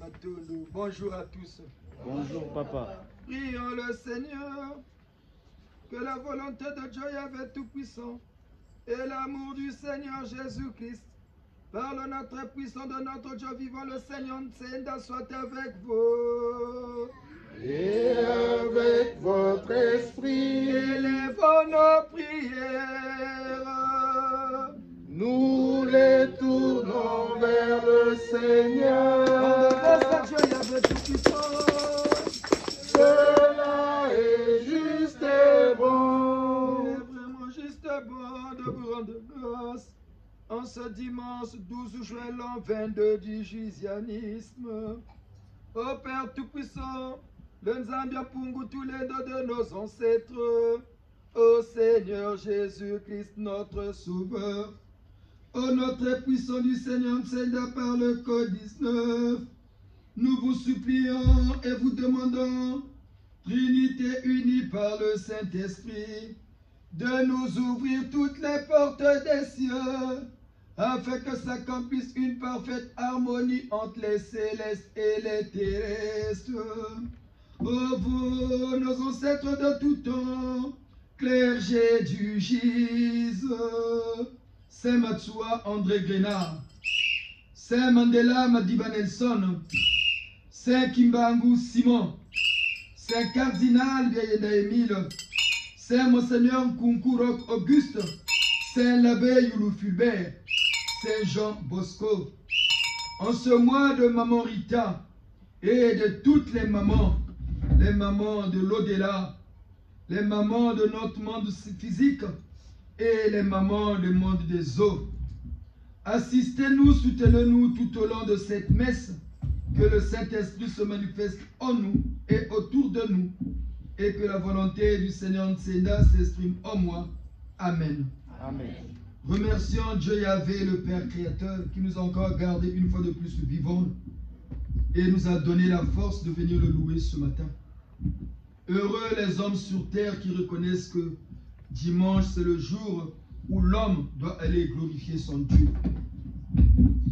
Matondo. Bonjour à tous. Bonjour papa. Prions le Seigneur, que la volonté de Dieu Yahvé Tout-Puissant et l'amour du Seigneur Jésus-Christ, par le notre puissant de notre Dieu vivant, le Seigneur Nsenda, soit avec vous. Et avec votre esprit, élevons nos prières. Nous les tournons vers le Seigneur. Dieu Yahvé Tout-Puissant. Cela est juste et bon. Il est vraiment juste et bon de vous rendre grâce en ce dimanche 12 juin l'an 22 du jusianisme. Ô Père Tout-Puissant, le Nzambia Pungu, tous les deux de nos ancêtres, ô Seigneur Jésus-Christ, notre Sauveur, ô notre puissant du Seigneur Nsenda par le Code 19, nous vous supplions et vous demandons, Trinité unie par le Saint-Esprit, de nous ouvrir toutes les portes des cieux, afin que s'accomplisse une parfaite harmonie entre les célestes et les terrestres. Ô vous, nos ancêtres de tout temps, clergé du Gise, Saint Matsua André Grenard, Saint Mandela Madiba Nelson, Saint Kimbangu Simon, Saint Cardinal Biayenda Émile, Saint Monseigneur Nkunkurok Auguste, Saint l'abbé Youlou Fulbert, Saint Jean Bosco, en ce mois de Maman Rita et de toutes les mamans de l'au-delà, les mamans de notre monde physique et les mamans du monde des eaux. Assistez-nous, soutenez-nous tout au long de cette messe, que le Saint-Esprit se manifeste en nous et autour de nous, et que la volonté du Seigneur Nsenda s'exprime en moi. Amen. Amen. Remercions Dieu Yahvé, le Père Créateur, qui nous a encore gardés une fois de plus vivants et nous a donné la force de venir le louer ce matin. Heureux les hommes sur terre qui reconnaissent que dimanche, c'est le jour où l'homme doit aller glorifier son Dieu.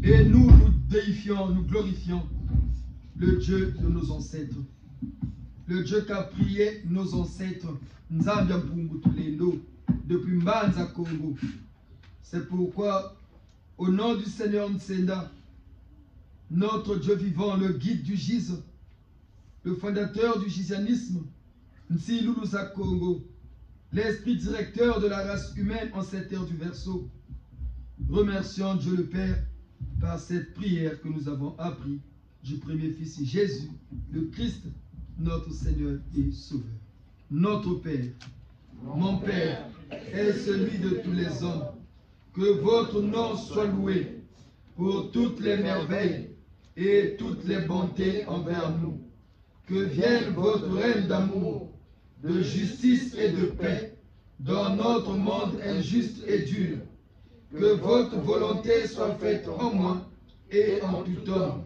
Et nous déifions, nous glorifions le Dieu de nos ancêtres. Le Dieu qui a prié nos ancêtres, Nzambia Mpungu Tulendo, depuis Mbanza Congo. C'est pourquoi, au nom du Seigneur Nsenda, notre Dieu vivant, le guide du Gise, le fondateur du gisianisme, Nsilulusa Congo, l'esprit directeur de la race humaine en cette terre du Verseau, remercions Dieu le Père par cette prière que nous avons appris du premier Fils Jésus, le Christ, notre Seigneur et Sauveur. Notre Père, mon Père, est celui de tous les hommes. Que votre nom soit loué pour toutes les merveilles et toutes les bontés envers nous. Que vienne votre règne d'amour, de justice et de paix dans notre monde injuste et dur. Que votre volonté soit faite en moi et en tout homme.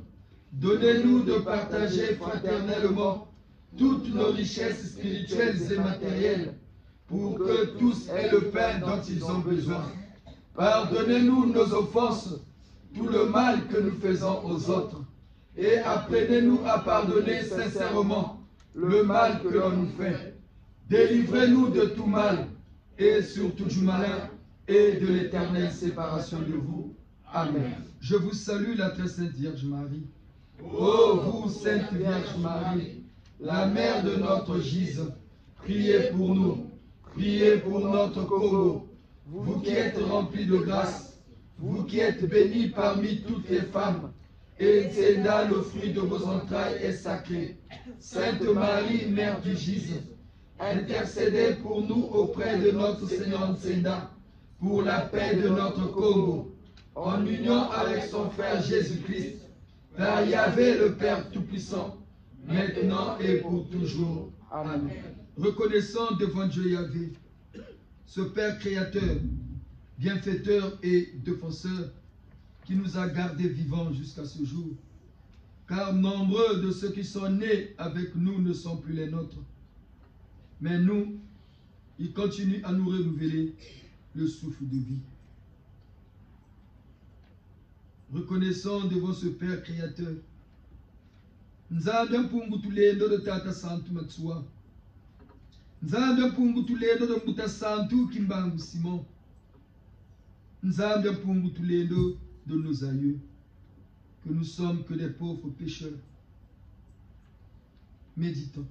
Donnez-nous de partager fraternellement toutes nos richesses spirituelles et matérielles pour que tous aient le pain dont ils ont besoin. Pardonnez-nous nos offenses, tout le mal que nous faisons aux autres, et apprenez-nous à pardonner sincèrement le mal que l'on nous fait. Délivrez-nous de tout mal, et surtout du malin, et de l'éternelle séparation de vous. Amen. Je vous salue, la très sainte Vierge Marie. Ô vous, Sainte Vierge Marie, la mère de notre Gise, priez pour nous, priez pour notre Congo. Vous qui êtes remplis de grâce, vous qui êtes bénis parmi toutes les femmes, et Nsenda, le fruit de vos entrailles, est sacré. Sainte Marie, Mère du Gise, intercédez pour nous auprès de notre Seigneur Nsenda, pour la paix de notre Congo, en union avec son frère Jésus-Christ, par Yahvé le Père Tout-Puissant, maintenant et pour toujours. Amen. Reconnaissant devant Dieu Yahvé, ce Père créateur, bienfaiteur et défenseur, qui nous a gardés vivants jusqu'à ce jour. Car nombreux de ceux qui sont nés avec nous ne sont plus les nôtres. Mais nous, il continue à nous renouveler le souffle de vie. Reconnaissons devant ce Père créateur Nzambe mpungu tulendo de tata santu Matsua. Nzambe mpungu tulendo de Mbuta santu Kimbangu Simon. Nzambe mpungu tulendo de nos aïeux. Que nous sommes que des pauvres pécheurs. Méditons.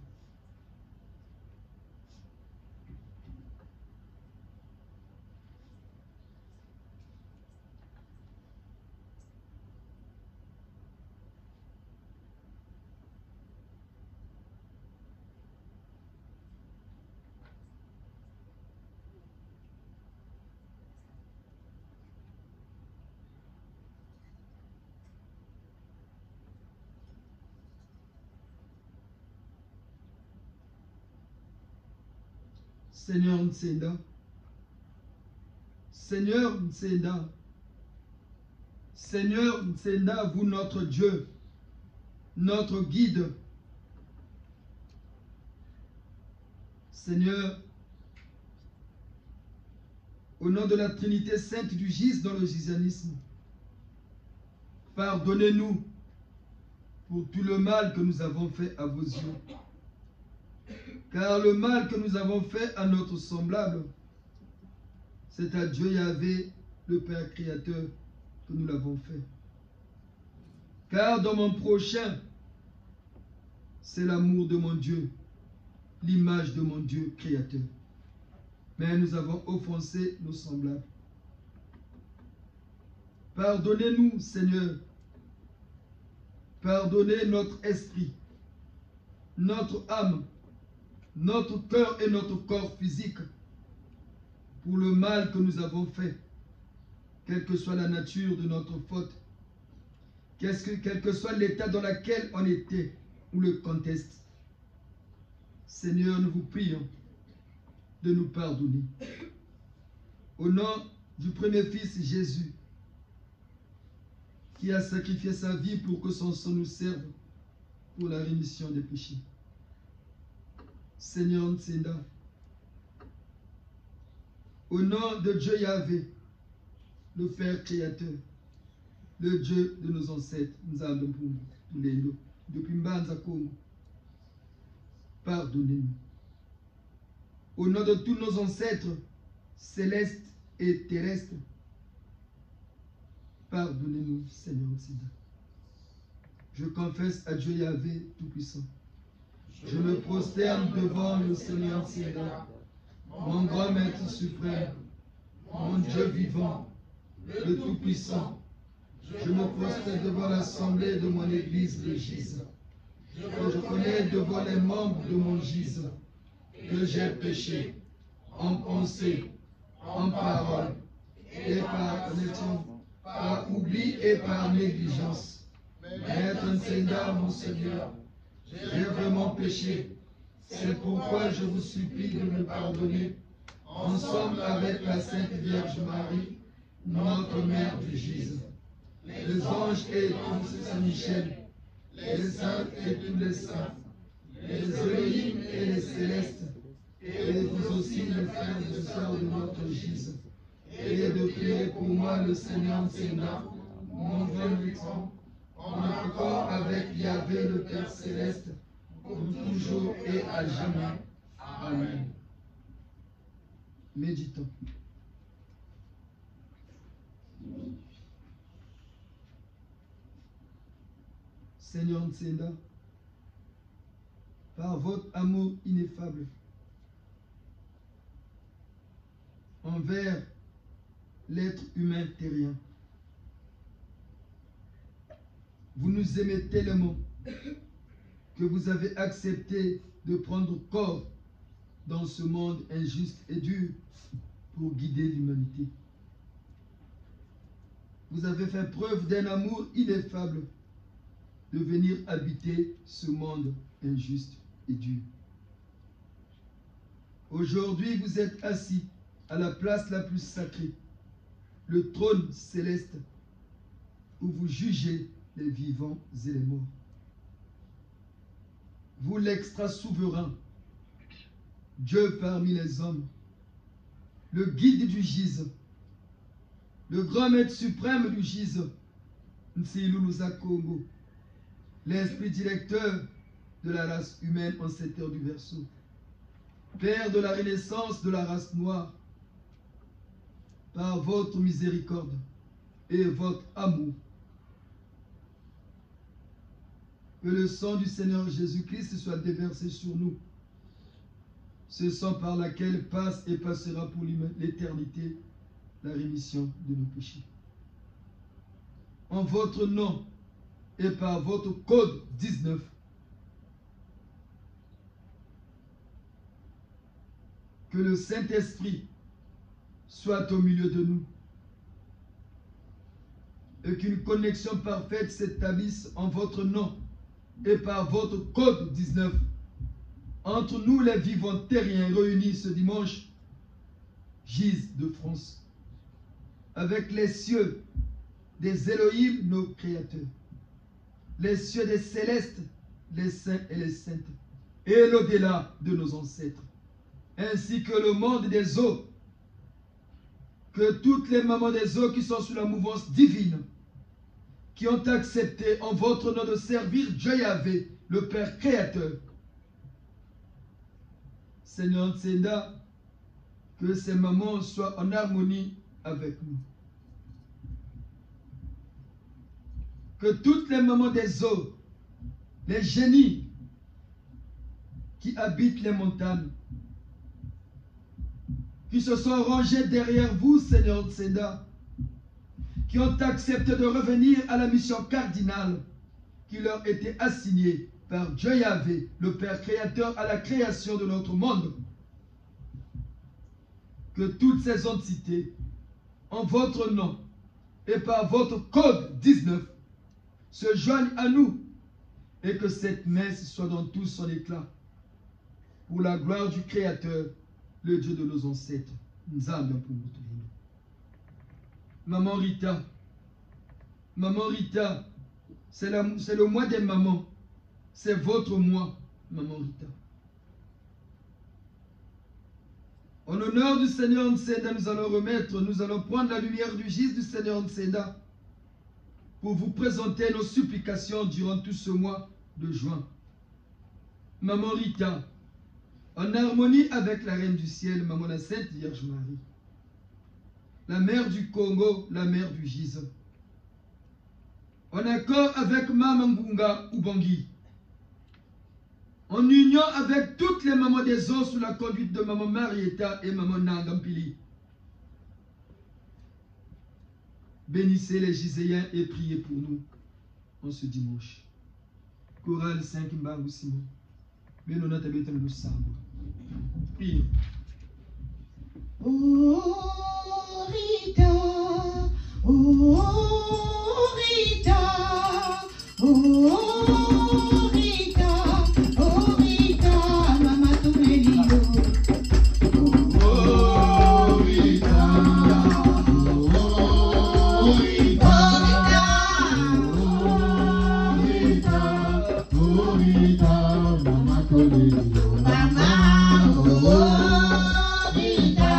Seigneur Nsenda, Seigneur Nsenda, Seigneur Nsenda, vous notre Dieu, notre guide. Seigneur, au nom de la Trinité Sainte du Gis dans le gisanisme, pardonnez-nous pour tout le mal que nous avons fait à vos yeux. Car le mal que nous avons fait à notre semblable, c'est à Dieu Yahvé, le Père Créateur, que nous l'avons fait. Car dans mon prochain, c'est l'amour de mon Dieu, l'image de mon Dieu Créateur. Mais nous avons offensé nos semblables. Pardonnez-nous, Seigneur. Pardonnez notre esprit, notre âme, notre cœur et notre corps physique pour le mal que nous avons fait, quelle que soit la nature de notre faute, quel que soit l'état dans lequel on était ou le contexte. Seigneur, nous vous prions de nous pardonner. Au nom du premier Fils Jésus, qui a sacrifié sa vie pour que son sang nous serve pour la rémission des péchés. Seigneur Nsenda, au nom de Dieu Yahvé, le Père Créateur, le Dieu de nos ancêtres, depuis Mbanza Congo, pardonnez-nous. Au nom de tous nos ancêtres célestes et terrestres, pardonnez-nous, Seigneur Nsenda. Je confesse à Dieu Yahvé Tout-Puissant. Je me prosterne devant le Seigneur Nsenda, mon grand Maître suprême, mon Dieu vivant, le Tout-Puissant. Je me prosterne devant l'assemblée de mon Église, le Gise. Je reconnais devant les membres de mon Gise que j'ai péché en pensée, en parole et par action, par oubli et par négligence. Maître Nsenda, mon Seigneur, j'ai vraiment péché. C'est pourquoi je vous supplie de me pardonner, ensemble avec la Sainte Vierge Marie, notre Mère du Gise, les anges et tous Saint-Michel, les saints et tous les saints, les Elohim et les célestes, et vous aussi les frères et sœurs de notre Gise, et de prier pour moi le Seigneur Nsenda, mon grand lutant, en accord avec Yahvé le Père Céleste, pour toujours et à jamais. Amen. Méditons. Seigneur Nsenda, par votre amour ineffable envers l'être humain terrien, vous nous aimez tellement que vous avez accepté de prendre corps dans ce monde injuste et dur pour guider l'humanité. Vous avez fait preuve d'un amour ineffable de venir habiter ce monde injuste et dur. Aujourd'hui, vous êtes assis à la place la plus sacrée, le trône céleste, où vous jugez les vivants et les morts. Vous, l'extra-souverain, Dieu parmi les hommes, le guide du Gise, le grand maître suprême du Gise, Nsiluluza Congo, l'esprit directeur de la race humaine en cette heure du verseau, Père de la renaissance de la race noire, par votre miséricorde et votre amour, que le sang du Seigneur Jésus-Christ soit déversé sur nous, ce sang par lequel passe et passera pour l'éternité la rémission de nos péchés. En votre nom et par votre code 19, que le Saint-Esprit soit au milieu de nous et qu'une connexion parfaite s'établisse en votre nom et par votre code 19 entre nous les vivants terriens réunis ce dimanche, Gise de France, avec les cieux des Elohim, nos créateurs, les cieux des célestes, les saints et les saintes, et l'au-delà de nos ancêtres, ainsi que le monde des eaux, que toutes les mamans des eaux qui sont sous la mouvance divine, qui ont accepté en votre nom de servir Dieu Yahvé, le Père créateur. Seigneur Tsenda, que ces mamans soient en harmonie avec nous. Que toutes les mamans des eaux, les génies qui habitent les montagnes, qui se sont rangés derrière vous, Seigneur Tsenda, qui ont accepté de revenir à la mission cardinale qui leur était assignée par Dieu Yahvé, le Père créateur, à la création de notre monde. Que toutes ces entités, en votre nom et par votre code 19, se joignent à nous et que cette messe soit dans tout son éclat pour la gloire du Créateur, le Dieu de nos ancêtres. Maman Rita, c'est le mois des mamans. C'est votre mois, Maman Rita. En l'honneur du Seigneur Nseda, nous allons prendre la lumière du gis du Seigneur Nseda pour vous présenter nos supplications durant tout ce mois de juin. Maman Rita, en harmonie avec la Reine du Ciel, Maman la Sainte Vierge Marie, la Mère du Congo, la Mère du Gis, en accord avec Maman Ngunga Ubangi, en union avec toutes les mamans des eaux sous la conduite de Maman Marietta et Maman Nangampili. Bénissez les Giséens et priez pour nous en ce dimanche. Chorale 5 Mbangu Simon. Benona tabeta nous sambo. Priez. Oh Rita, oh Rita, oh Rita, oh Rita, Mama Tumelio. Oh Rita, oh Rita, oh Rita, Mama Tumelio. Mama, oh Rita,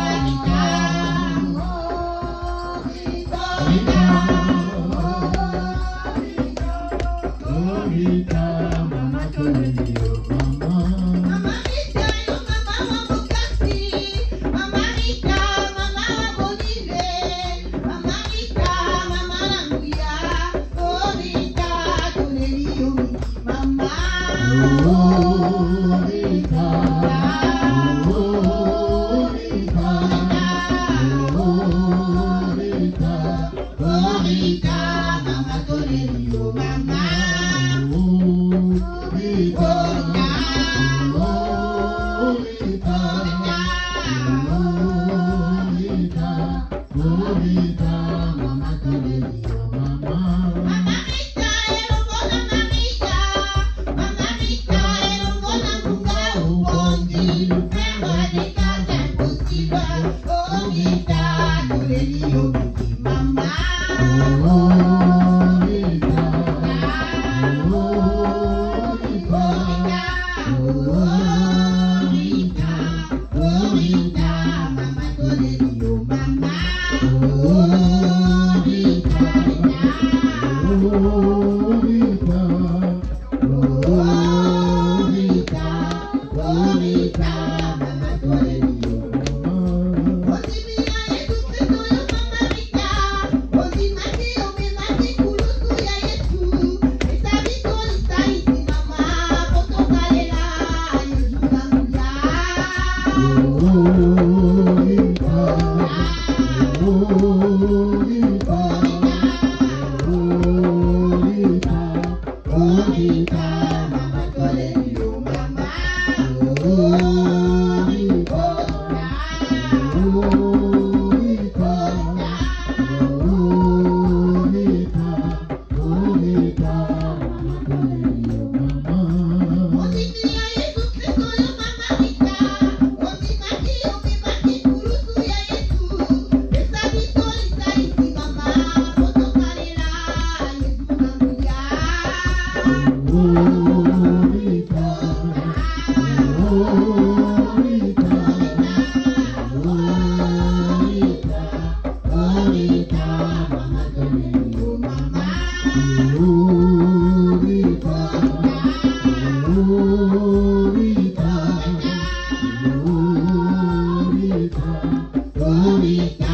Rita,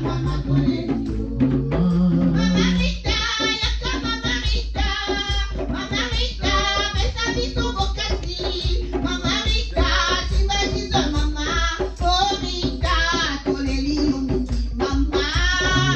Mama Corelio. Mama Rita, yaka Mama Rita. Mama Rita, besa biso bokasi. Mama Rita, tibajiza mama. Oh Rita, Corelio miki mama. Rita,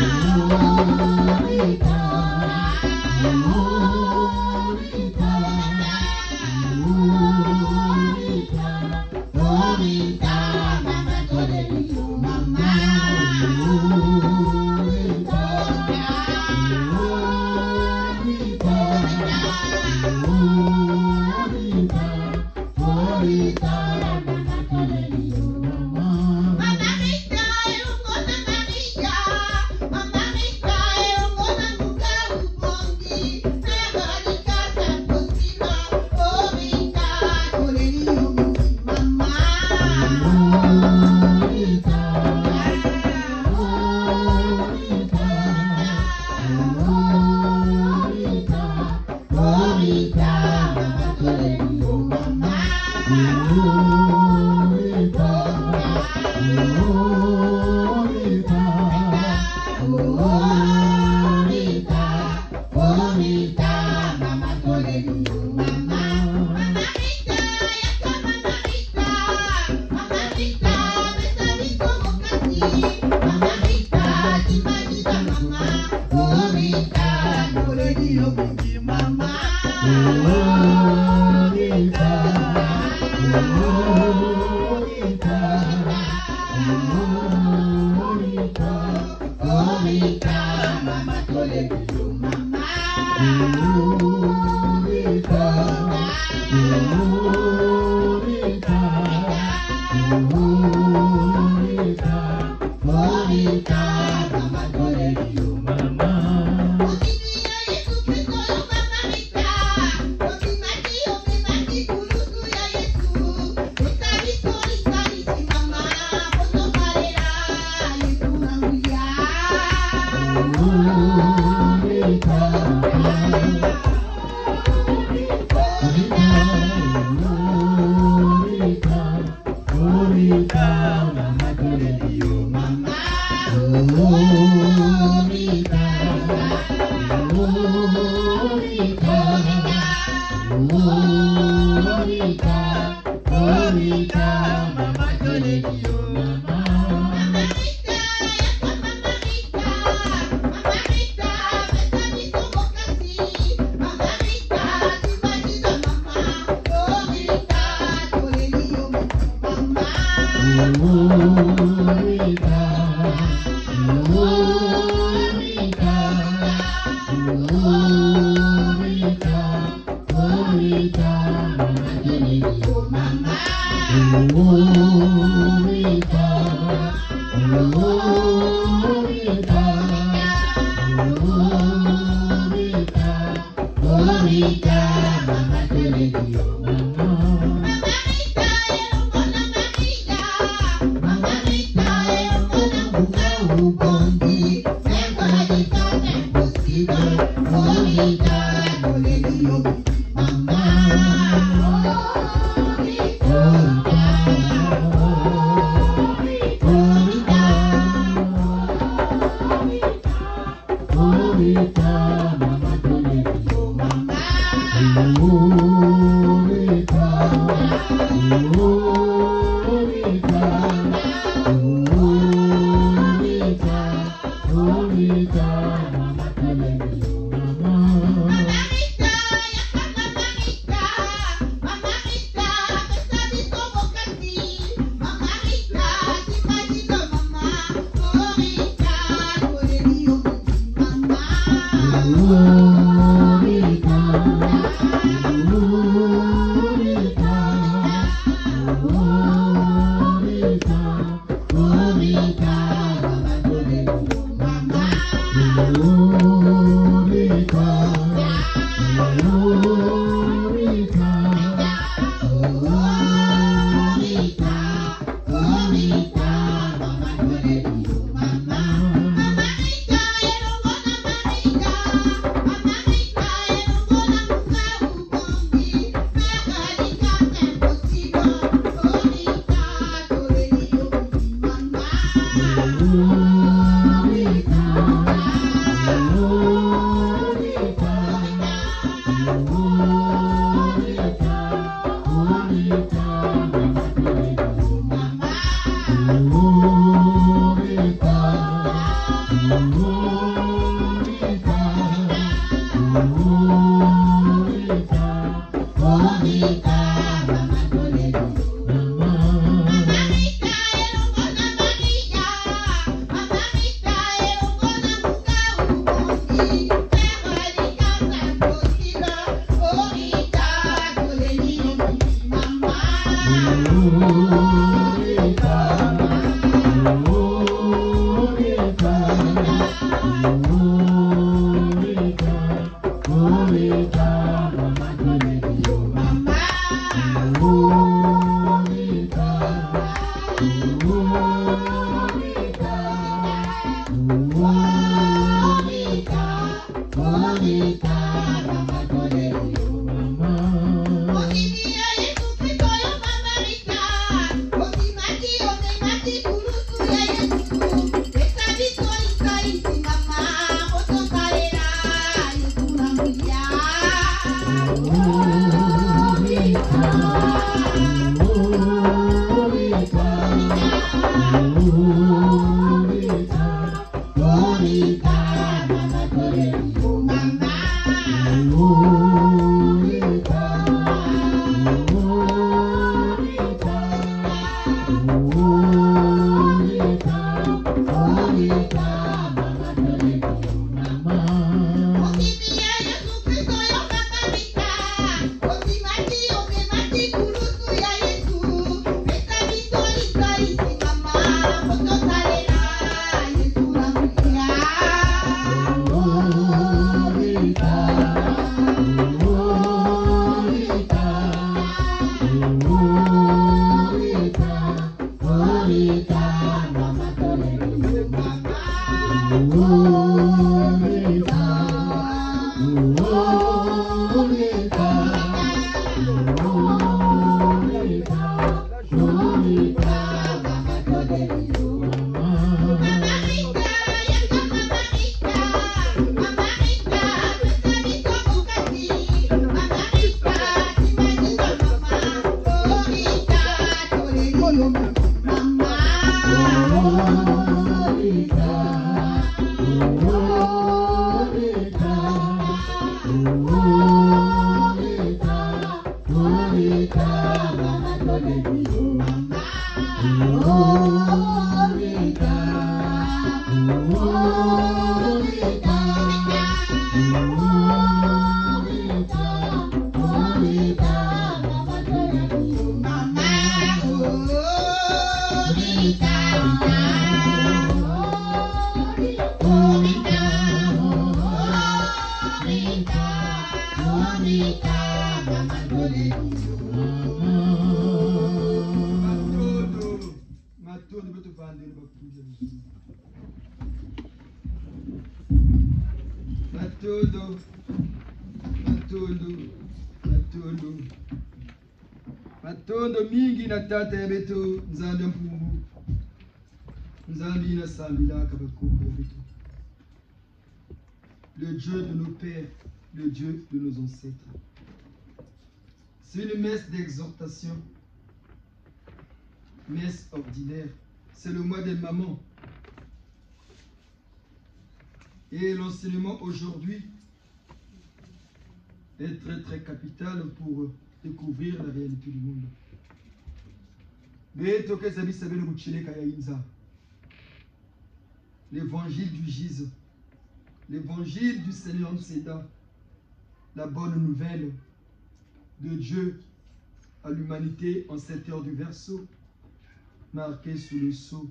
Rita, Rita, Mama Corelio mama. Matondo mingi na tata ya beto nzambe mpungu nzambe ina sambila kabakumbu ya beto. Le Dieu de nos pères, le Dieu de nos ancêtres. C'est une messe d'exhortation, messe ordinaire. C'est le mois des mamans. Et l'enseignement aujourd'hui est très très capital pour découvrir la réalité du monde. L'évangile du Gise, l'évangile du Seigneur Nseda, la bonne nouvelle de Dieu à l'humanité en cette heure du verseau, marquée sous le sceau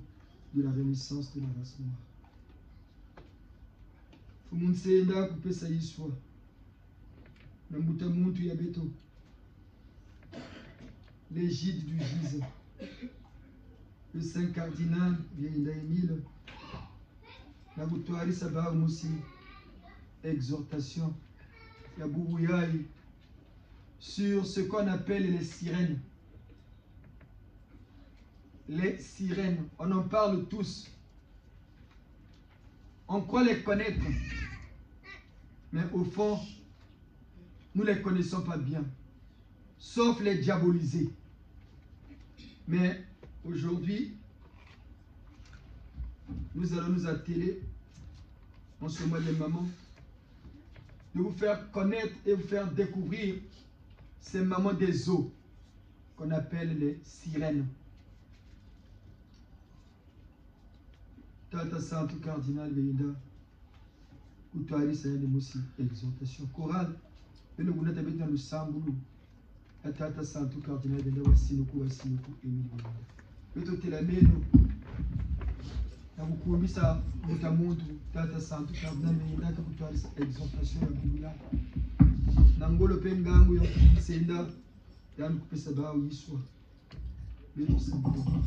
de la renaissance de la race noire. Fumunseenda kupesa yiswa na mbuta muntu ya beto l'égide du Gise, le Saint Cardinal Vieillinda Émile na butwari sababu musi exhortation ya Boubouyaï sur ce qu'on appelle les sirènes. Les sirènes, on en parle tous. On croit les connaître, mais au fond, nous ne les connaissons pas bien, sauf les diaboliser. Mais aujourd'hui, nous allons nous atteler, en ce mois des mamans, de vous faire connaître et vous faire découvrir ces mamans des eaux qu'on appelle les sirènes. Tata Santo Cardinal Vieillinda, Kutwari Sayende Mosi, exhortation chorale, et nous voulons t'habiter dans le Sambulu, à Tata Santo Cardinal Vieillinda, Wassinuku, Émile Vieillinda. Le Totelameno, Nabukumbisa, Mutamuntu, Tata Santo Cardinal Vieillinda, Kutwari exhortation ya Biblia. Nangolo Pengangu, Senda, Yan Kupesaba, Yiswa, le Sambulu.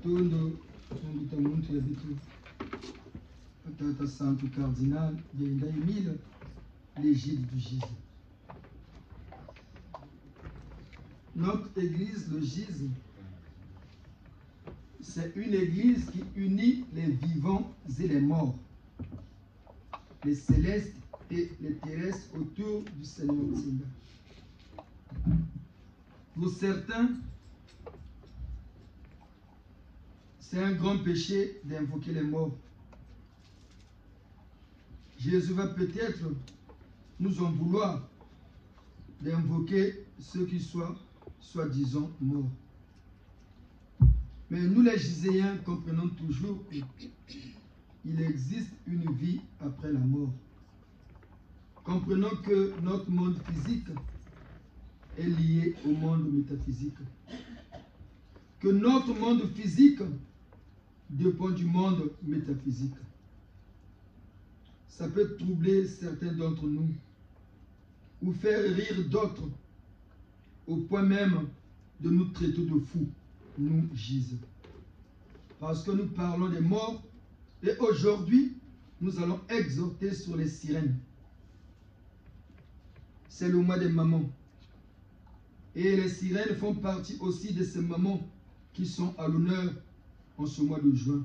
Tondo, Tamuntu Yabitu, Tata Santo Cardinal, Yenda Emile, l'égide du Gise. Notre église, le Gise, c'est une église qui unit les vivants et les morts, les célestes et les terrestres autour du Seigneur Tsinda. Pour certains, c'est un grand péché d'invoquer les morts. Jésus va peut-être nous en vouloir d'invoquer ceux qui soient soi-disant morts. Mais nous les Giséens comprenons toujours qu'il existe une vie après la mort. Comprenons que notre monde physique est lié au monde métaphysique. Que notre monde physique dépend du monde métaphysique. Ça peut troubler certains d'entre nous ou faire rire d'autres au point même de nous traiter de fous, nous Gises. Parce que nous parlons des morts et aujourd'hui, nous allons exhorter sur les sirènes. C'est le mois des mamans. Et les sirènes font partie aussi de ces mamans qui sont à l'honneur en ce mois de juin.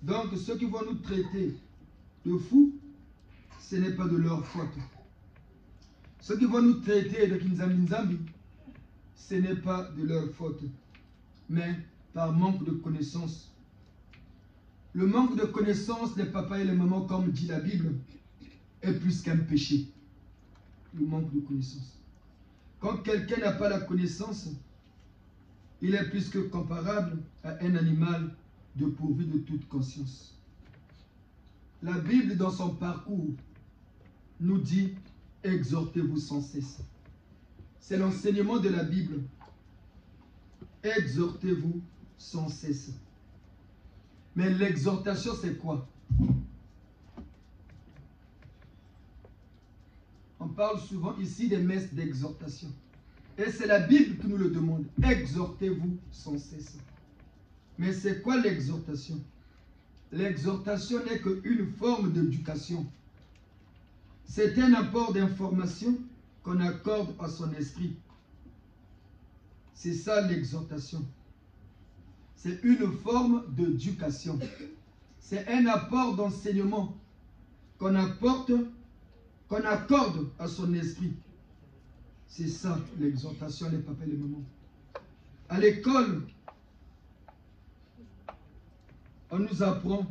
Donc, ceux qui vont nous traiter de fous, ce n'est pas de leur faute. Ceux qui vont nous traiter de Kinzambi, ce n'est pas de leur faute, mais par manque de connaissance. Le manque de connaissance des papas et les mamans, comme dit la Bible, est plus qu'un péché. Le manque de connaissance. Quand quelqu'un n'a pas la connaissance, il est plus que comparable à un animal dépourvu de toute conscience. La Bible, dans son parcours, nous dit « Exhortez-vous sans cesse ». C'est l'enseignement de la Bible. Exhortez-vous sans cesse. Mais l'exhortation, c'est quoi? On parle souvent ici des messes d'exhortation. Et c'est la Bible qui nous le demande. Exhortez-vous sans cesse. Mais c'est quoi l'exhortation? L'exhortation n'est qu'une forme d'éducation. C'est un apport d'information qu'on accorde à son esprit. C'est ça l'exhortation. C'est une forme d'éducation. C'est un apport d'enseignement qu'on accorde à son esprit. C'est ça l'exhortation, les papas et les mamans. À l'école, on nous apprend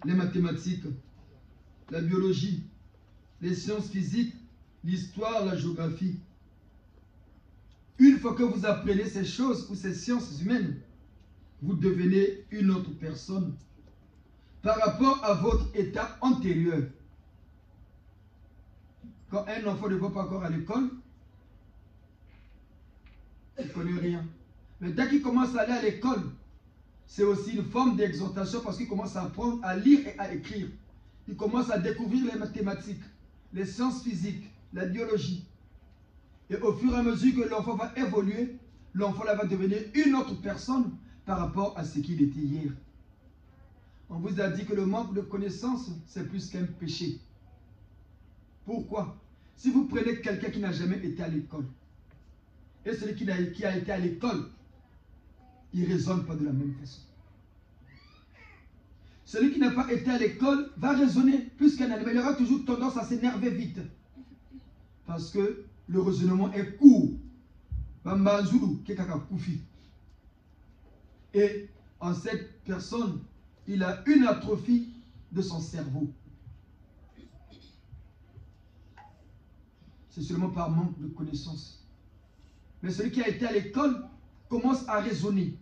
les mathématiques, la biologie, les sciences physiques, l'histoire, la géographie. Une fois que vous apprenez ces choses ou ces sciences humaines, vous devenez une autre personne par rapport à votre état antérieur. Quand un enfant ne va pas encore à l'école, il ne connaît rien. Mais dès qu'il commence à aller à l'école, c'est aussi une forme d'exhortation parce qu'il commence à apprendre à lire et à écrire. Il commence à découvrir les mathématiques, les sciences physiques, la biologie. Et au fur et à mesure que l'enfant va évoluer, l'enfant va devenir une autre personne par rapport à ce qu'il était hier. On vous a dit que le manque de connaissance, c'est plus qu'un péché. Pourquoi? Si vous prenez quelqu'un qui n'a jamais été à l'école, et celui qui a été à l'école, il ne raisonne pas de la même façon. Celui qui n'a pas été à l'école va raisonner plus qu'un animal. Il aura toujours tendance à s'énerver vite. Parce que le raisonnement est court. Et en cette personne, il a une atrophie de son cerveau. C'est seulement par manque de connaissance. Mais celui qui a été à l'école commence à raisonner.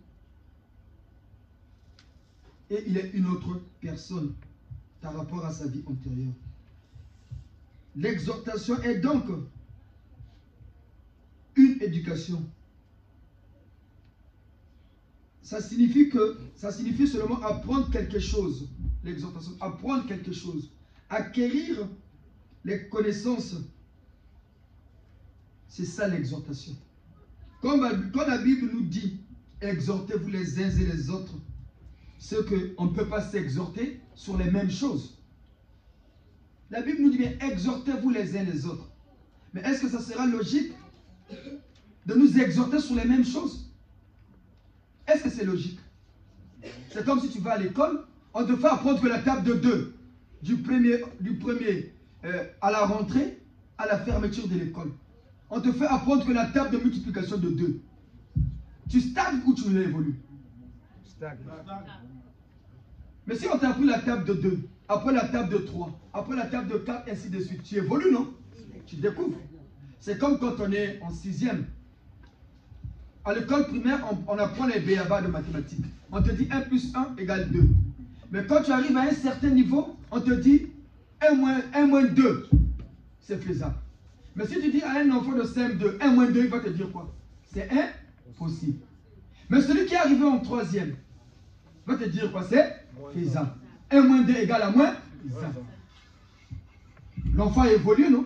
Et il est une autre personne par rapport à sa vie antérieure. L'exhortation est donc une éducation. Ça signifie seulement apprendre quelque chose. L'exhortation, apprendre quelque chose. Acquérir les connaissances. C'est ça l'exhortation. Quand la Bible nous dit exhortez-vous les uns et les autres, c'est qu'on ne peut pas s'exhorter sur les mêmes choses. La Bible nous dit bien exhortez-vous les uns les autres. Mais est-ce que ça sera logique de nous exhorter sur les mêmes choses? Est-ce que c'est logique? C'est comme si tu vas à l'école, on te fait apprendre que la table de 2, du premier à la rentrée, à la fermeture de l'école. On te fait apprendre que la table de multiplication de 2. Tu stagnes ou tu évolues? Mais si on t'a appris la table de 2, après la table de 3, après la table de 4, ainsi de suite, tu évolues, non? Tu découvres. C'est comme quand on est en 6e. À l'école primaire, on apprend les b.a.-ba de mathématiques. On te dit 1 plus 1 égale 2. Mais quand tu arrives à un certain niveau, on te dit 1 moins 2. C'est faisable. Mais si tu dis à un enfant de CM2, 1 moins 2, il va te dire quoi? C'est impossible. Mais celui qui est arrivé en 3e va te dire quoi? C'est faisable. 1 moins 2 égale à moins faisable. L'enfant évolue, non?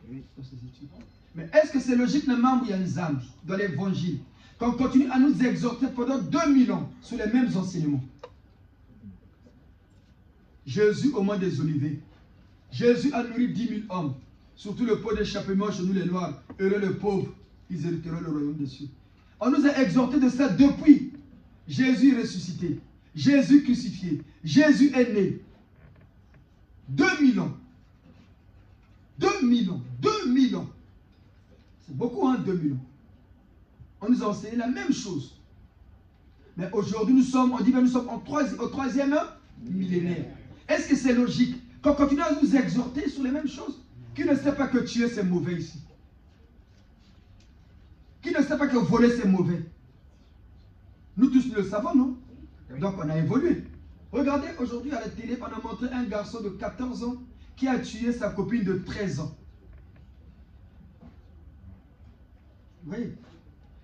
Oui. Mais est-ce que c'est logique, le membre Yanzam, dans l'évangile, qu'on continue à nous exhorter pendant 2000 ans sur les mêmes enseignements? Jésus au mont des Oliviers. Jésus a nourri 10 000 hommes. Surtout le pot d'échappement chez nous les Noirs. Heureux les pauvres, ils hériteront le royaume des cieux. On nous a exhortés de ça depuis. Jésus ressuscité. Jésus crucifié. Jésus est né. 2000 ans. 2000 ans. 2000 ans. C'est beaucoup, hein, 2000 ans. On nous a enseigné la même chose. Mais aujourd'hui, nous sommes au 3e millénaire. Est-ce que c'est logique qu'on continue à nous exhorter sur les mêmes choses? Qui ne sait pas que tuer, c'est mauvais ici? Qui ne sait pas que voler, c'est mauvais? Nous tous, nous le savons, non? Donc, on a évolué. Regardez, aujourd'hui, à la télé, on a montré un garçon de 14 ans qui a tué sa copine de 13 ans. Vous voyez?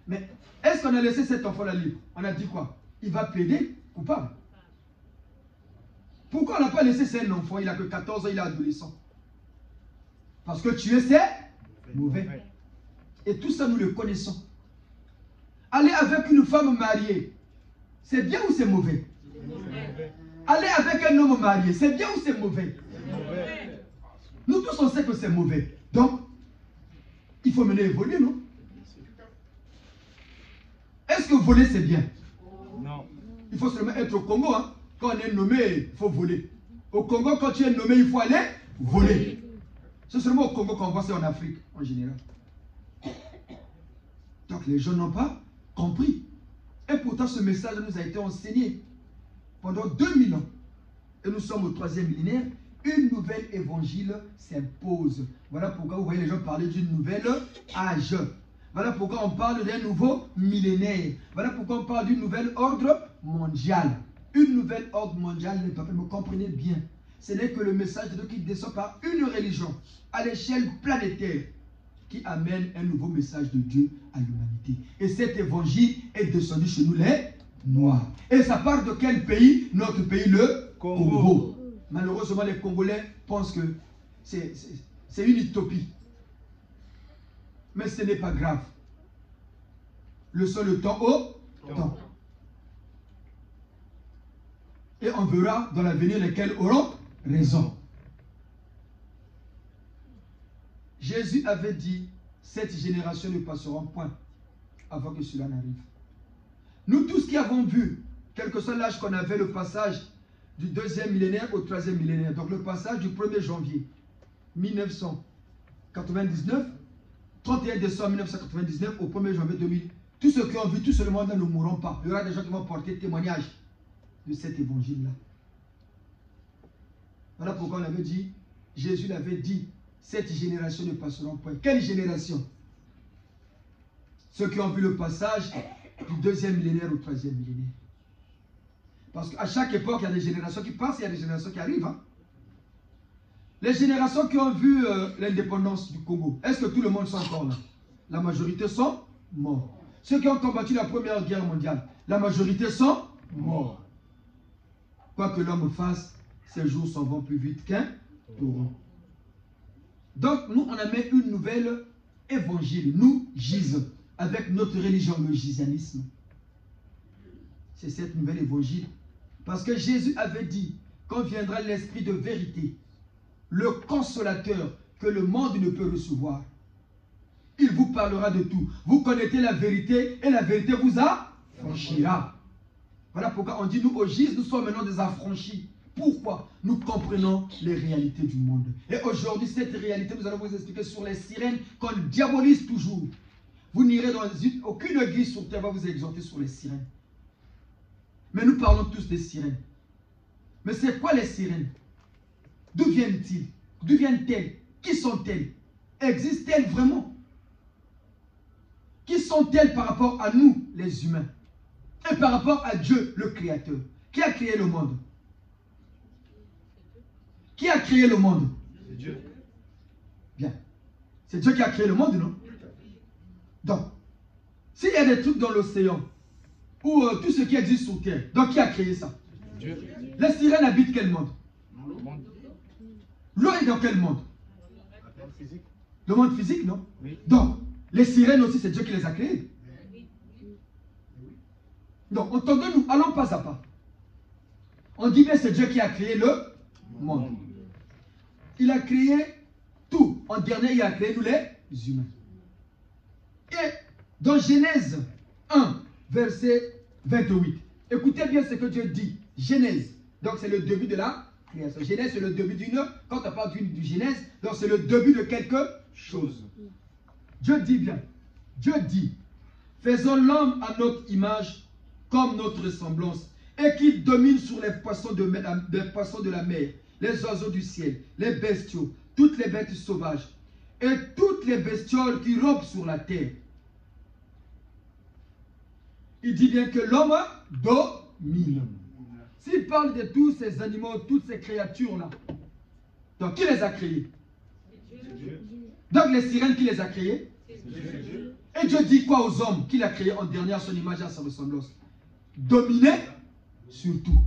Mais est-ce qu'on a laissé cet enfant-là libre? On a dit quoi? Il va plaider coupable. Pourquoi on n'a pas laissé cet enfant? Il n'a que 14 ans, il est adolescent. Parce que tuer, c'est mauvais. Et tout ça, nous le connaissons. Aller avec une femme mariée, c'est bien ou c'est mauvais? Aller avec un homme marié, c'est bien ou c'est mauvais? Nous tous, on sait que c'est mauvais. Donc, il faut mener évoluer, non? Est-ce que voler, c'est bien? Non. Il faut seulement être au Congo, hein? Quand on est nommé, il faut voler. Au Congo, quand tu es nommé, il faut aller voler. C'est seulement au Congo qu'on voit ça en Afrique, en général. Donc les gens n'ont pas compris. Et pourtant, ce message nous a été enseigné pendant 2000 ans. Et nous sommes au 3e millénaire. Une nouvelle évangile s'impose. Voilà pourquoi vous voyez les gens parler d'une nouvelle âge. Voilà pourquoi on parle d'un nouveau millénaire. Voilà pourquoi on parle d'une nouvelle ordre mondial. Une nouvelle ordre mondial, les peuples, me comprenez bien. Ce n'est que le message de Dieu qui descend par une religion à l'échelle planétaire qui amène un nouveau message de Dieu à l'humanité. Et cet évangile est descendu chez nous les Noirs. Et ça part de quel pays? Notre pays, le Congo. Malheureusement, les Congolais pensent que c'est une utopie. Mais ce n'est pas grave. Laissons le temps au temps. Et on verra dans l'avenir lesquels auront raison. Jésus avait dit, cette génération ne passera point avant que cela n'arrive. Nous tous qui avons vu, quel que soit l'âge qu'on avait, le passage du 2e millénaire au 3e millénaire, donc le passage du 1er janvier 1999, 31 décembre 1999 au 1er janvier 2000, tous ceux qui ont vu, tout ce monde ne mourront pas. Il y aura des gens qui vont porter témoignage de cet évangile-là. Voilà pourquoi on avait dit, Jésus l'avait dit, cette génération ne passera point. Quelle génération? Ceux qui ont vu le passage du 2e millénaire au 3e millénaire. Parce qu'à chaque époque, il y a des générations qui passent, il y a des générations qui arrivent. Hein? Les générations qui ont vu l'indépendance du Congo, est-ce que tout le monde sont encore là? La majorité sont morts. Ceux qui ont combattu la Première Guerre mondiale, la majorité sont morts. Quoi que l'homme fasse, ces jours s'en vont plus vite qu'un torrent. Donc, nous, on a mis une nouvelle évangile. Nous, Jésus, avec notre religion, le gisanisme. C'est cette nouvelle évangile. Parce que Jésus avait dit, quand viendra l'Esprit de vérité, le consolateur que le monde ne peut recevoir, il vous parlera de tout. Vous connaissez la vérité et la vérité vous affranchira. Voilà pourquoi on dit, nous au GIS, nous sommes maintenant des affranchis. Pourquoi? Nous comprenons les réalités du monde. Et aujourd'hui, cette réalité, nous allons vous expliquer sur les sirènes qu'on diabolise toujours. Vous n'irez dans aucune église sur terre va vous exhorter sur les sirènes. Mais nous parlons tous des sirènes. Mais c'est quoi les sirènes? D'où viennent-ils? D'où viennent-elles? Qui sont-elles? Existent-elles vraiment? Qui sont-elles par rapport à nous, les humains? Et par rapport à Dieu, le Créateur? Qui a créé le monde? Qui a créé le monde? C'est Dieu. Bien. C'est Dieu qui a créé le monde, non? Donc, s'il y a des trucs dans l'océan, ou tout ce qui existe sur terre, donc qui a créé ça? Dieu. Les sirènes habitent quel monde? Le monde. L'eau est dans quel monde? Physique. Le monde physique, non? Oui. Donc, les sirènes aussi, c'est Dieu qui les a créées. Donc, entendons-nous, allons pas à pas. On dit bien c'est Dieu qui a créé le monde. Il a créé tout. En dernier, il a créé nous les humains. Et dans Genèse 1, verset 28, écoutez bien ce que Dieu dit. Genèse, donc c'est le début de la création. Genèse, c'est le début d'une, quand on parle du Genèse, donc c'est le début de quelque chose. Dieu dit bien, Dieu dit, faisons l'homme à notre image, comme notre ressemblance, et qui domine sur les poissons de la mer, les oiseaux du ciel, les bestiaux, toutes les bêtes sauvages, et toutes les bestioles qui rampent sur la terre. Il dit bien que l'homme domine. S'il parle de tous ces animaux, toutes ces créatures-là, donc qui les a créés? Donc les sirènes, qui les a créées? Et Dieu dit quoi aux hommes qu'il a créés en dernier à son image et à sa ressemblance? Dominer sur tout.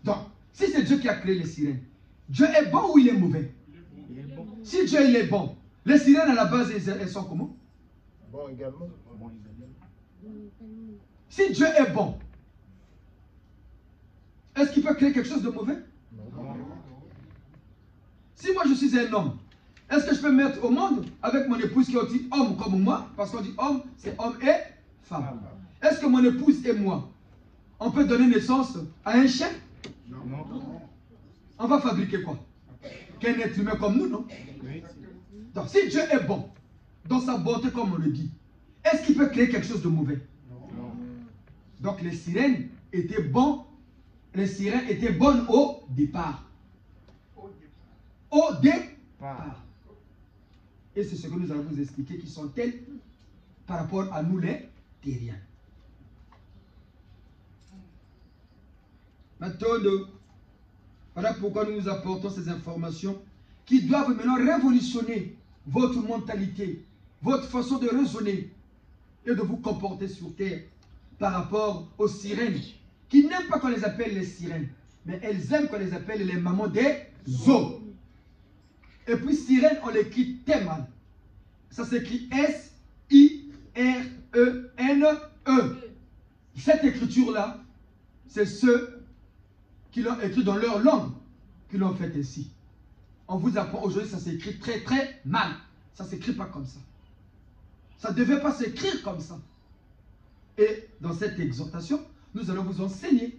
Donc, si c'est Dieu qui a créé les sirènes, Dieu est bon ou il est mauvais? Si Dieu il est bon, les sirènes à la base, elles sont comment? Bon également. Si Dieu est bon, est-ce qu'il peut créer quelque chose de mauvais? Non. Si moi je suis un homme, est-ce que je peux me mettre au monde avec mon épouse qui est aussi homme comme moi? Parce qu'on dit homme, c'est homme et femme. Est-ce que mon épouse et moi, on peut donner naissance à un chien? Non. On va fabriquer quoi? Qu'un être humain comme nous, non? Oui. Donc si Dieu est bon, dans sa bonté comme on le dit, est-ce qu'il peut créer quelque chose de mauvais? Non. Donc les sirènes étaient bons, les sirènes étaient bonnes au départ. Au départ. Et c'est ce que nous allons vous expliquer, qui sont-elles par rapport à nous les terriens. Maintenant, voilà pourquoi nous vous apportons ces informations qui doivent maintenant révolutionner votre mentalité, votre façon de raisonner et de vous comporter sur terre par rapport aux sirènes, qui n'aiment pas qu'on les appelle les sirènes, mais elles aiment qu'on les appelle les mamans des eaux. Et puis sirène, on l'écrit très mal. Ça s'écrit S-I-R-E-N-E. Cette écriture-là, c'est ceux qui l'ont écrit dans leur langue, qui l'ont fait ainsi. On vous apprend aujourd'hui, ça s'écrit très très mal. Ça ne s'écrit pas comme ça. Ça ne devait pas s'écrire comme ça. Et dans cette exhortation, nous allons vous enseigner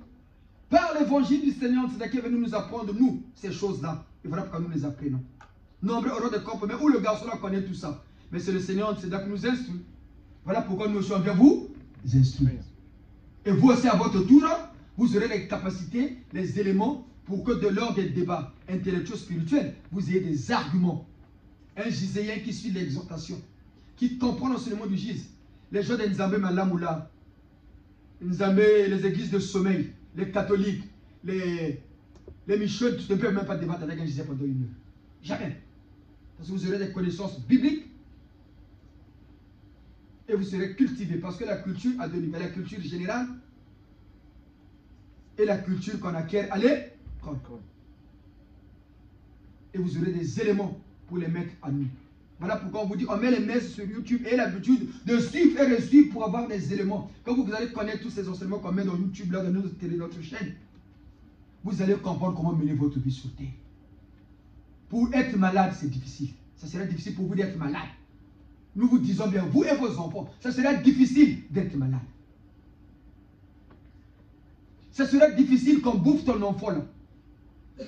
par l'évangile du Seigneur qui est venu nous apprendre, nous, ces choses-là. Et voilà pourquoi nous les apprenons. Nombreux auront des corps, mais où le garçon-là connaît tout ça. Mais c'est le Seigneur qui nous instruit. Voilà pourquoi nous aussi on vient vous instruire. Et vous aussi à votre tour, vous aurez les capacités, les éléments pour que de l'ordre des débats intellectuels, spirituels, vous ayez des arguments. Un giséen qui suit l'exhortation, qui comprend l'enseignement du gis. Les gens de Nzambé Malamoula, Nzambé, les églises de sommeil, les catholiques, les michons, tu ne peux même pas débattre avec un gisé pendant une heure. Jamais. Parce que vous aurez des connaissances bibliques et vous serez cultivé. Parce que la culture a deux niveaux. La culture générale et la culture qu'on acquiert à l'école. Et vous aurez des éléments pour les mettre à nous. Voilà pourquoi on vous dit, on met les messes sur YouTube et l'habitude de suivre et de suivre pour avoir des éléments. Quand vous allez connaître tous ces enseignements qu'on met dans YouTube, là, dans notre télé, notre chaîne, vous allez comprendre comment mener votre vie sur terre. Pour être malade, c'est difficile. Ça serait difficile pour vous d'être malade. Nous vous disons bien, vous et vos enfants, ça serait difficile d'être malade. Ça serait difficile qu'on bouffe ton enfant là.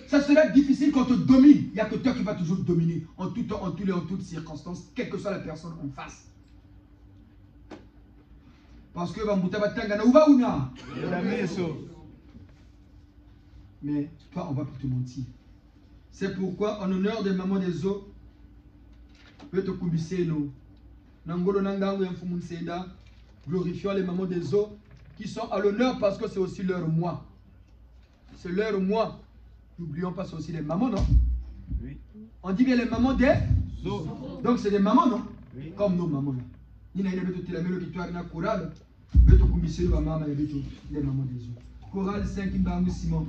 Ça serait difficile qu'on te domine. Il n'y a que toi qui vas toujours dominer en tout temps, en tous les, en toutes circonstances, quelle que soit la personne en face. Parce que mais toi, on va plus te mentir. C'est pourquoi, en honneur des mamans des eaux, glorifions les mamans des eaux qui sont à l'honneur parce que c'est aussi leur moi. C'est leur moi. N'oublions pas, c'est aussi les mamans, non? Oui. On dit bien les mamans des eaux. Donc c'est des mamans, non? Oui. Comme nos mamans. Les mamans des eaux. Chorale 5, Simon.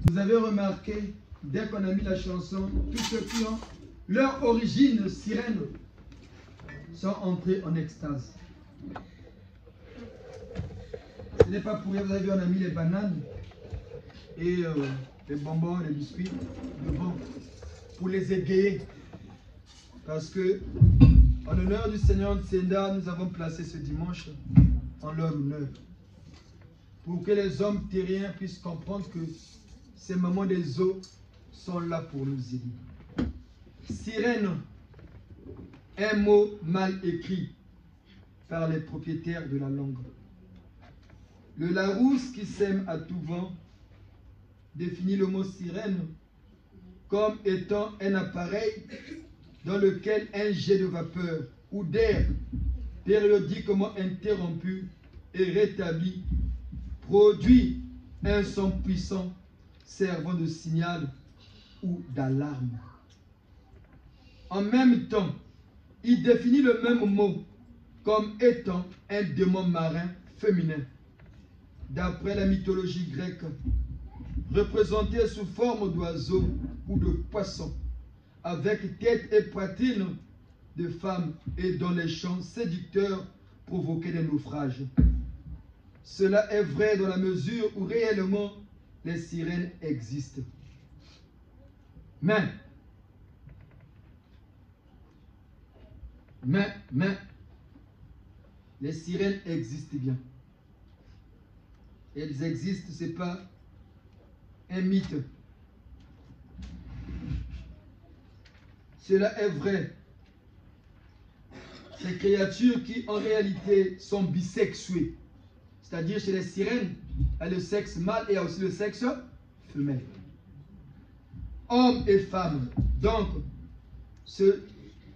Vous avez remarqué, dès qu'on a mis la chanson, tous ceux qui ont leur origine sirène sont entrés en extase. Ce n'est pas pour rien, vous avez vu, on a mis les bananes et les bonbons, les biscuits devant pour les égayer. Parce que, en l'honneur du Seigneur Tsenda, nous avons placé ce dimanche en leur honneur. Pour que les hommes terriens puissent comprendre que ces mamans des eaux sont là pour nous aider. Sirène, un mot mal écrit par les propriétaires de la langue. Le Larousse qui sème à tout vent définit le mot sirène comme étant un appareil dans lequel un jet de vapeur ou d'air périodiquement interrompu et rétabli produit un son puissant servant de signal ou d'alarme. En même temps, il définit le même mot comme étant un démon marin féminin. D'après la mythologie grecque, représenté sous forme d'oiseau ou de poisson, avec tête et poitrine de femme et dont les chants séducteurs provoquaient des naufrages. Cela est vrai dans la mesure où réellement les sirènes existent. Mais, les sirènes existent bien. Elles existent, ce n'est pas un mythe. Cela est vrai. Ces créatures qui en réalité sont bisexuées. C'est-à-dire chez les sirènes, il y a le sexe mâle et il y a aussi le sexe femelle. Hommes et femmes, donc,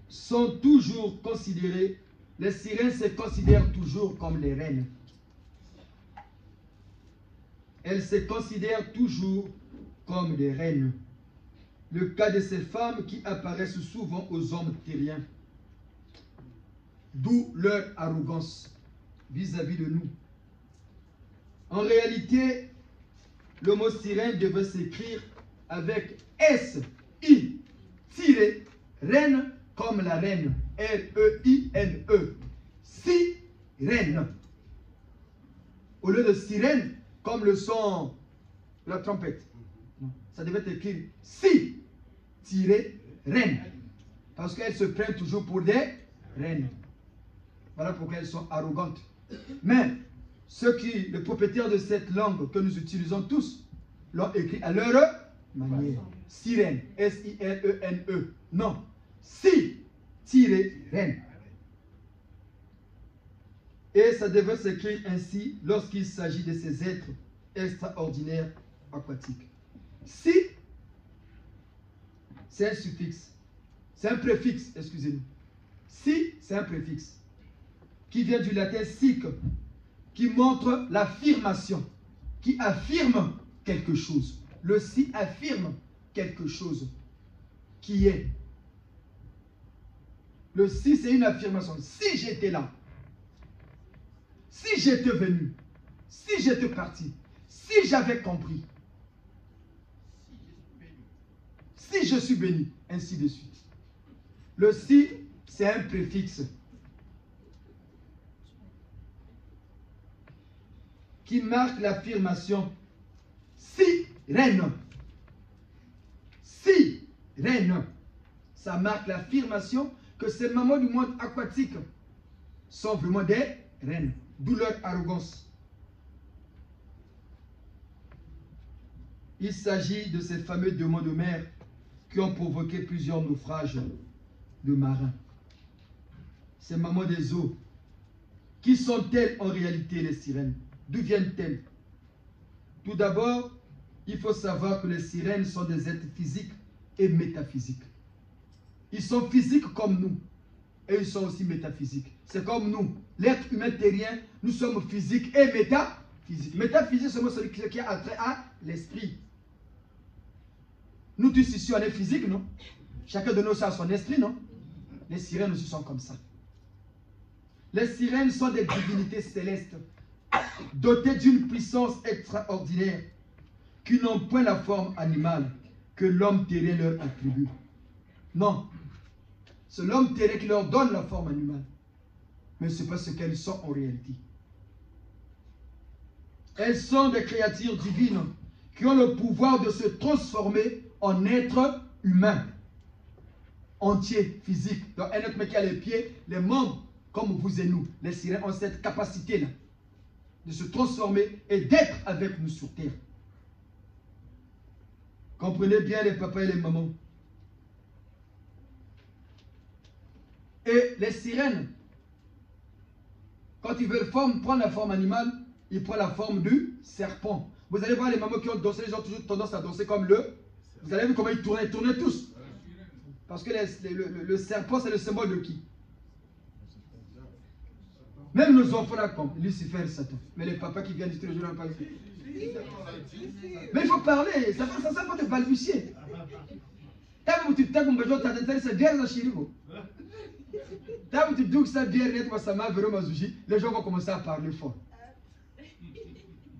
sont toujours considérés, les sirènes se considèrent toujours comme les reines. Elles se considèrent toujours comme des reines. Le cas de ces femmes qui apparaissent souvent aux hommes terriens. D'où leur arrogance vis-à-vis de nous. En réalité, le mot sirène devait s'écrire avec S-I-reine comme la reine. R-E-I-N-E. Sirène. Au lieu de sirène, comme le son de la trompette. Ça devait être écrit si-reine. Parce qu'elles se prennent toujours pour des reines. Voilà pourquoi elles sont arrogantes. Mais les propriétaires de cette langue que nous utilisons tous, l'ont écrit à leur manière. Sirène. S-I-R-E-N-E. Non. Si-reine. Et ça devait s'écrire ainsi lorsqu'il s'agit de ces êtres extraordinaires aquatiques. Si, c'est un suffixe. C'est un préfixe, excusez-nous. Si, c'est un préfixe qui vient du latin sic, qui montre l'affirmation, qui affirme quelque chose. Le si affirme quelque chose qui est. Le si, c'est une affirmation. Si j'étais là, si j'étais venu, si j'étais parti, si j'avais compris, si je suis béni, ainsi de suite. Le si, c'est un préfixe qui marque l'affirmation. Sirène. Sirène. Ça marque l'affirmation que ces mamans du monde aquatique sont vraiment des reines. D'où leur arrogance. Il s'agit de ces fameux démons de mer qui ont provoqué plusieurs naufrages de marins. Ces mamans des eaux. Qui sont-elles en réalité, les sirènes? D'où viennent-elles? Tout d'abord, il faut savoir que les sirènes sont des êtres physiques et métaphysiques. Ils sont physiques comme nous. Et ils sont aussi métaphysiques. C'est comme nous. L'être humain terrien, nous sommes physiques et métaphysiques. Métaphysique, c'est celui qui a attrait à l'esprit. Nous tous ici, on est physiques, non? Chacun de nous a son esprit, non? Les sirènes aussi sont comme ça. Les sirènes sont des divinités célestes, dotées d'une puissance extraordinaire, qui n'ont point la forme animale que l'homme terrien leur attribue. Non, c'est l'homme terrien qui leur donne la forme animale, mais ce n'est pas ce qu'elles sont en réalité. Elles sont des créatures divines qui ont le pouvoir de se transformer en être humain, entier, physique. Donc un être qui a les pieds, les membres, comme vous et nous. Les sirènes ont cette capacité-là de se transformer et d'être avec nous sur terre. Comprenez bien les papas et les mamans. Et les sirènes, quand ils veulent prendre la forme animale, ils prennent la forme du serpent. Vous allez voir les mamans qui ont dansé, les gens ont toujours tendance à danser comme le. Vous allez voir comment ils tournaient tous. Parce que le serpent, c'est le symbole de qui? Même nos enfants là, comme Lucifer, Satan. Mais les papas qui viennent du jour n'ont pas vu. Mais il faut parler, ça ne sert pas de balbutier. Les gens vont commencer à parler fort.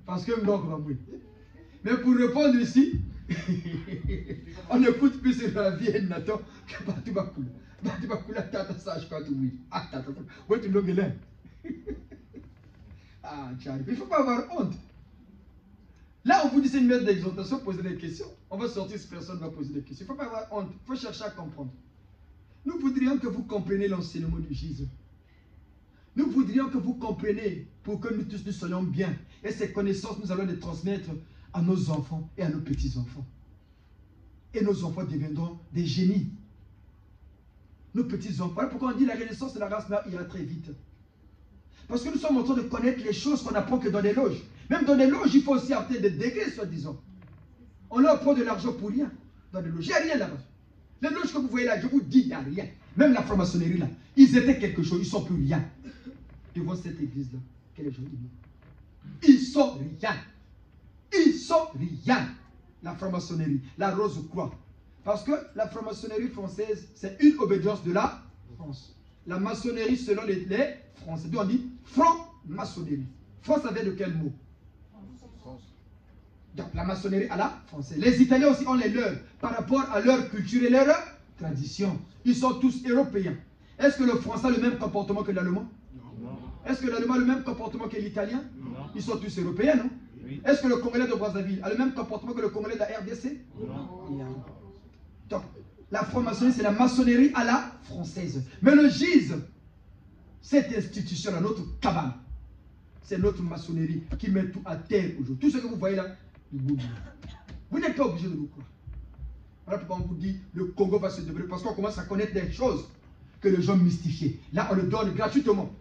Parce que mais pour répondre ici, on écoute plus sur la vie et Nathan que Batubakula. Batubakula, tata sage quand oui. Ah, tata, ouais, tu l'as. Ah, Charlie, il ne faut pas avoir honte. Là, on vous dit c'est une merde d'exhortation, posez des questions. On va sortir si personne va poser des questions. Il ne faut pas avoir honte, il faut chercher à comprendre. Nous voudrions que vous compreniez l'enseignement de Jésus. Nous voudrions que vous compreniez pour que nous tous nous soyons bien. Et ces connaissances, nous allons les transmettre à nos enfants et à nos petits-enfants. Et nos enfants deviendront des génies. Nos petits-enfants. Voilà pourquoi on dit la renaissance de la race noire ira très vite. Parce que nous sommes en train de connaître les choses qu'on n'apprend que dans les loges. Même dans les loges, il faut aussi apporter des degrés, soi-disant. On leur prend de l'argent pour rien. Dans les loges, il n'y a rien là-bas. Les loges que vous voyez là, je vous dis, il n'y a rien. Même la franc-maçonnerie là, ils étaient quelque chose, ils ne sont plus rien. Devant cette église-là, quel est le nom? Ils sont rien. Ils sont rien. La franc-maçonnerie, la rose-croix. Parce que la franc-maçonnerie française, c'est une obédience de la France. La maçonnerie, selon les Français, on dit franc-maçonnerie. France, ça vient de quel mot? Donc la maçonnerie à la française. Les Italiens aussi ont les leurs par rapport à leur culture et leur tradition. Ils sont tous européens. Est-ce que le français a le même comportement que l'allemand? Est-ce que l'allemand a le même comportement que l'italien? Ils sont tous européens, non? Oui. Est-ce que le Congolais de Brazzaville a le même comportement que le Congolais de la RDC? Non. Donc, la franc-maçonnerie, c'est la maçonnerie à la française. Mais le GIZ, cette institution-là, notre cabane, c'est notre maçonnerie qui met tout à terre aujourd'hui. Tout ce que vous voyez là, vous n'êtes pas obligé de nous croire. Voilà pourquoi on vous dit le Congo va se développer, parce qu'on commence à connaître des choses que les gens mystifiaient. Là, on le donne gratuitement.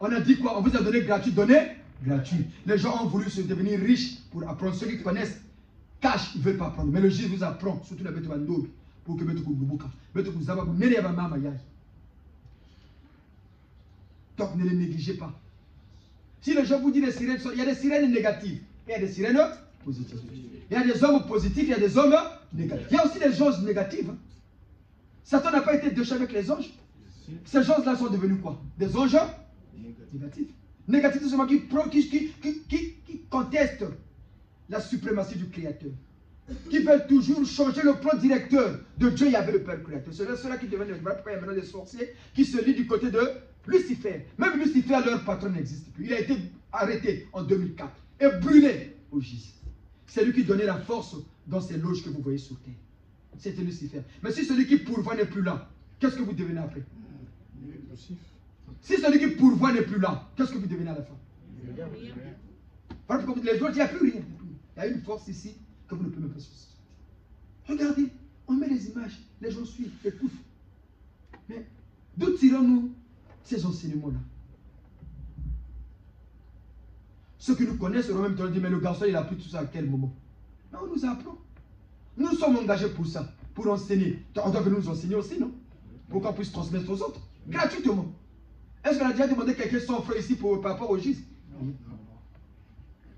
On a dit quoi? On vous a donné gratuit, donné gratuit. Les gens ont voulu se devenir riches pour apprendre. Ceux qui connaissent cash, ils ne veulent pas apprendre. Mais le Jésus vous apprend, surtout la bête de pour que vous donc ne les négligez pas. Si les gens vous disent les sirènes, il y a des sirènes négatives et il y a des sirènes positives. Il y a des hommes positifs, il y a des hommes négatifs. Il y a aussi des choses négatives. Satan n'a pas été déchiré avec les anges. Ces choses-là sont devenus quoi? Des anges négatifs. Négatifs, c'est seulement qui contestent la suprématie du Créateur. qui veulent toujours changer le plan directeur de Dieu. Il y avait le Père créateur. C'est ceux-là qui deviennent, voilà pourquoi il y a maintenant des sorciers qui se lient du côté de Lucifer. Même Lucifer, leur patron n'existe plus. Il a été arrêté en 2004 et brûlé au gis. C'est lui qui donnait la force dans ces loges que vous voyez sur terre. C'était Lucifer. Mais si celui qui pourvoit n'est plus là, qu'est-ce que vous devenez après? Si celui qui pourvoit n'est plus là, qu'est-ce que vous devenez à la fin? Voilà pourquoi les autres, il n'y a plus rien. Il y a une force ici que vous ne pouvez même pas sourcer. Regardez, on met les images, les gens suivent, écoutent. Mais d'où tirons-nous ces enseignements-là? Ceux qui nous connaissent auront même dit, mais le garçon, il a pris tout ça à quel moment? Mais on nous apprend. Nous sommes engagés pour ça, pour enseigner. On doit venir nous enseigner aussi, non? Pour qu'on puisse transmettre aux autres, gratuitement. Est-ce qu'on a déjà demandé quelqu'un son frère ici par rapport au gis? Oui.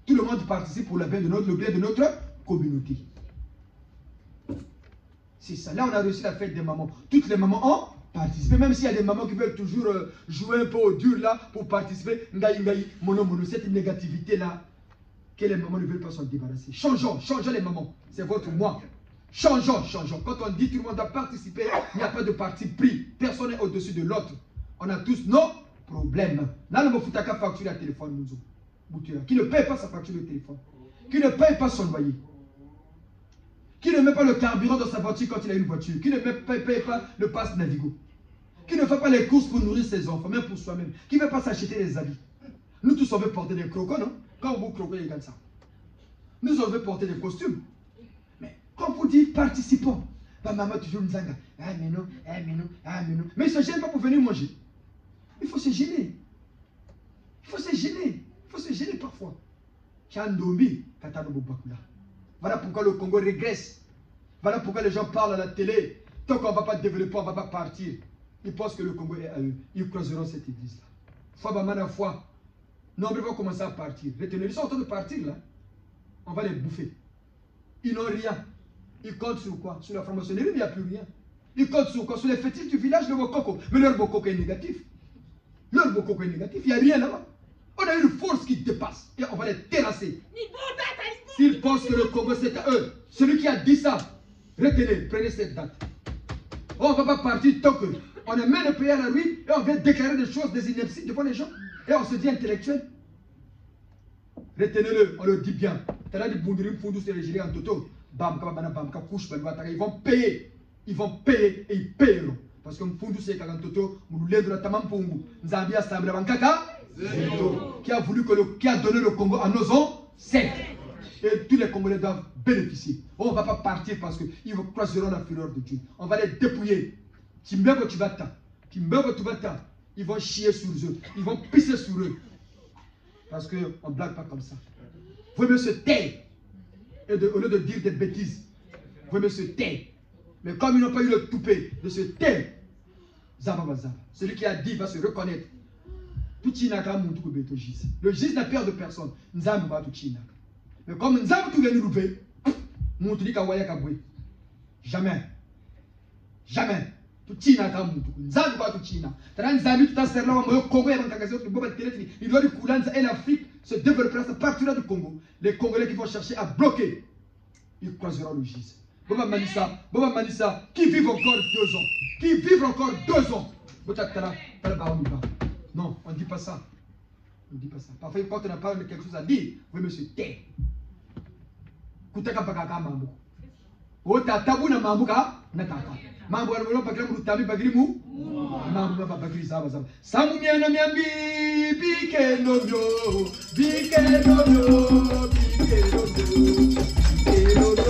Tout le monde participe pour le bien de notre communauté. C'est ça. Là, on a réussi la fête des mamans. Toutes les mamans ont participé. Même s'il y a des mamans qui veulent toujours jouer un peu au dur là pour participer. Cette négativité-là, que les mamans ne veulent pas s'en débarrasser. Changeons les mamans. C'est votre moi. Changeons. Quand on dit tout le monde a participé, il n'y a pas de parti pris. Personne n'est au-dessus de l'autre. On a tous nos problèmes. Là, le Mofutaka facture à téléphone, nous. Qui ne paye pas sa facture de téléphone, qui ne paye pas son loyer, qui ne met pas le carburant dans sa voiture quand il a une voiture, qui ne paye pas le pass Navigo, qui ne fait pas les courses pour nourrir ses enfants, même pour soi-même, qui ne veut pas s'acheter des habits. Nous tous on veut porter des crocos, non? Quand vous croquez, il gagne ça. Nous on veut porter des costumes. Mais quand vous dites participons, bah, maman toujours nous zanga. Ah mais non. Mais ils ne se gênent pas pour venir manger. Il faut se gêner. Il faut se gêner parfois. Voilà pourquoi le Congo régresse. Voilà pourquoi les gens parlent à la télé. Tant qu'on ne va pas développer, on ne va pas partir. Ils pensent que le Congo est à eux. Ils croiseront cette église-là. Fois, nombre vont commencer à partir. Retenez, ils sont en train de partir là. On va les bouffer. Ils n'ont rien. Ils comptent sur quoi? Sur la franc-maçonnerie, mais il n'y a plus rien. Ils comptent sur quoi? Sur les fétiches du village, le Bokoko. Mais leur Bokoko est négatif. Il n'y a rien là-bas. On a une force qui dépasse et on va les terrasser. S'ils pensent que le Congo c'est à eux, celui qui a dit ça, retenez, prenez cette date. On ne va pas partir tant qu'on amène le pays à la ruine et on vient déclarer des choses, des inepties devant les gens. Et on se dit intellectuel. Retenez-le, on le dit bien. Ils vont payer. Ils vont payer et ils payeront. Parce que Mfundu c'est Kagantoto, Nzambia Sabra Bankaka, qui a voulu qui a donné le Congo à nos ancêtres. Et tous les Congolais doivent bénéficier. On ne va pas partir parce qu'ils croiseront la fureur de Dieu. On va les dépouiller. Ils vont chier sur eux. Ils vont pisser sur eux. Parce qu'on ne blague pas comme ça. Vous mieux se taire. Et au lieu de dire des bêtises, vous mieux se taire. Mais comme ils n'ont pas eu le toupet de se taire, celui qui a dit va se reconnaître. Le gis n'a peur de personne. Mais comme Nzam tout vient nous louper, jamais. Jamais. Tout China comme Nzam pas tout China. Nzam tout à serre là, on Congo et il doit du Koulanza et l'Afrique se développer à partir du Congo. Les Congolais qui vont chercher à bloquer, ils croiseront le gis. Boba Manissa, qui vivent encore 2 ans. Qui vivent encore 2 ans. Non, on ne dit pas ça. On ne dit pas ça. Parfois, quand on n'a pas quelque chose à dire, oui, monsieur, tais. Kutaka Pakaka Mambo. Ota Tabuna Mambuka, Nataka. Mambo Alvolo Pakamu Tabi Bagrimu. Mambo Bagri Zaba. Samumiana Miambi, Bike Nono, Bike Nono, Bike Nono.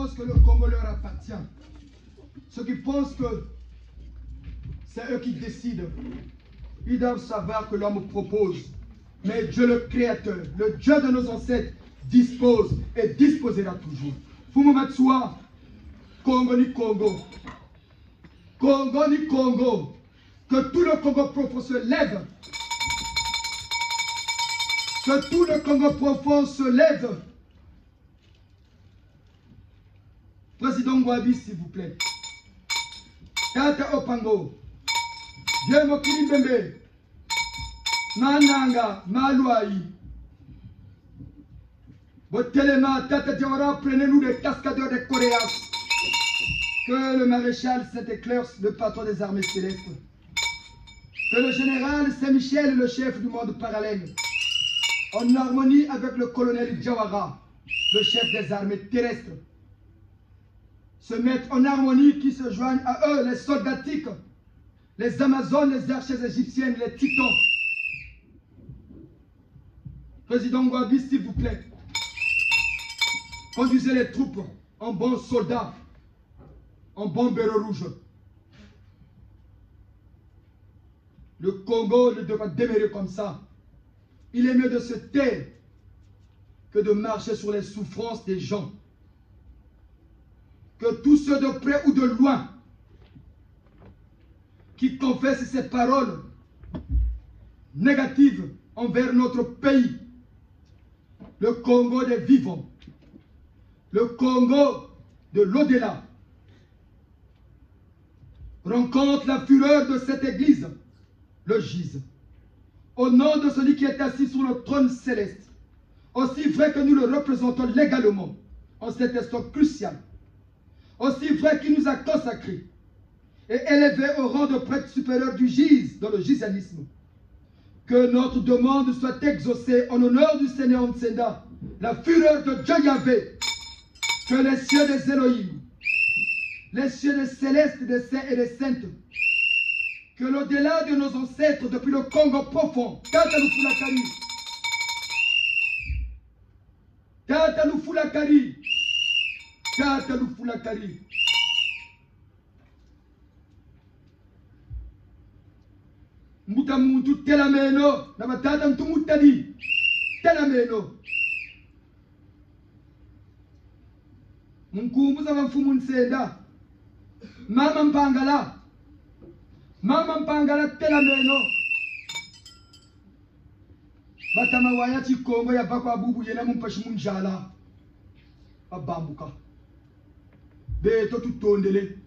pensent que le Congo leur appartient, ceux qui pensent que c'est eux qui décident, ils doivent savoir que l'homme propose. Mais Dieu le Créateur, le Dieu de nos ancêtres, dispose et disposera toujours. Fumomatsua, Congo ni Congo. Congo ni Congo. Que tout le Congo profond se lève. Que tout le Congo profond se lève. Président Ngwabi, s'il vous plaît. Tata Opango. Dieu Mokili Bembe. Mananga, Malouaï. Botelema, Tata Diawara, prenez-nous des cascadeurs des Coréas. Que le maréchal Saint-Éclairce, le patron des armées célestes. Que le général Saint-Michel, le chef du monde parallèle, en harmonie avec le colonel Diawara, le chef des armées terrestres, se mettent en harmonie, qui se joignent à eux, les soldatiques, les Amazones, les archers égyptiennes, les titans. Président Ngwabi, s'il vous plaît, conduisez les troupes en bons soldats, en bons béros rouges. Le Congo ne doit pas demeurer comme ça. Il est mieux de se taire que de marcher sur les souffrances des gens. Que tous ceux de près ou de loin qui confessent ces paroles négatives envers notre pays, le Congo des vivants, le Congo de l'au-delà, rencontre la fureur de cette église, le gise. Au nom de celui qui est assis sur le trône céleste, aussi vrai que nous le représentons légalement en cet instant crucial, aussi vrai qu'il nous a consacrés et élevés au rang de prêtre supérieur du gise dans le gisanisme, que notre demande soit exaucée en honneur du Seigneur Nsenda, la fureur de Dieu Yahvé, que les cieux des Elohim, les cieux des célestes, des saints et des saintes, que l'au-delà de nos ancêtres depuis le Congo profond, Tatalufulakari, Tatalufulakari, Tatalufulakari, Mutamuntu telameno, nabatata mtumutadi, telameno. Mkumbuza mfumu Nsenda, Mama Mpangala telameno. Batama wayati Kongo ya bakwa bubu yena mumpashimu njala. Abambuka. Beto tutondele.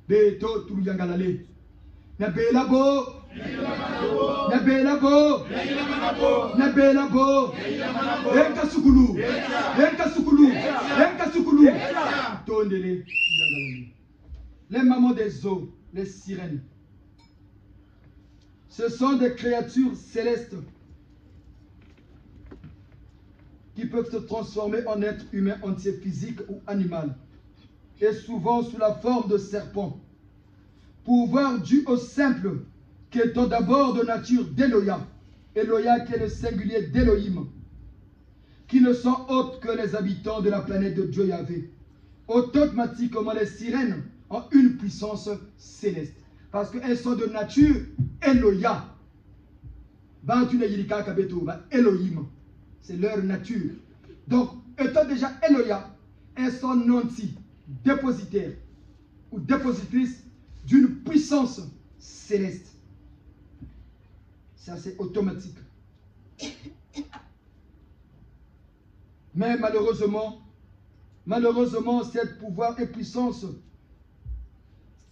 Beto turuyangalale. Nabela bo. Nabela bo. Nabela bo. Enka sukulu. Enka sukulu. Enka sukulu. Tondele. Les mamans des eaux, les sirènes. Ce sont des créatures célestes qui peuvent se transformer en êtres humains entiers, physiques ou animal, et souvent sous la forme de serpents. Pouvoir dû au simple, qui étant d'abord de nature d'Eloya, Eloya qui est le singulier d'Elohim, qui ne sont autres que les habitants de la planète de Dieu Yahvé. Automatiquement, les sirènes ont une puissance céleste. Parce qu'elles sont de nature Eloya. Elohim. C'est leur nature. Donc, étant déjà Eloya, elles sont nantis, dépositaires ou dépositrices d'une puissance céleste. Ça, c'est automatique. Mais malheureusement, cette pouvoir et puissance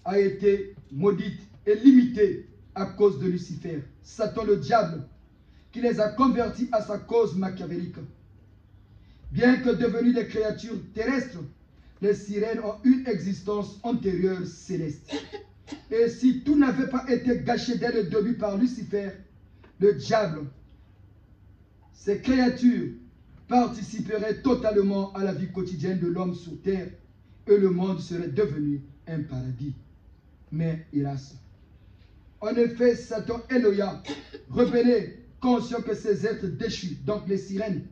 a été maudite et limitée à cause de Lucifer, Satan le diable, qui les a convertis à sa cause machiavélique. Bien que devenus des créatures terrestres, les sirènes ont une existence antérieure céleste. Et si tout n'avait pas été gâché dès le début par Lucifer, le diable, ces créatures participeraient totalement à la vie quotidienne de l'homme sur terre et le monde serait devenu un paradis. Mais hélas, en effet, Satan Eloya, rebellé, conscient que ces êtres déchus, donc les sirènes,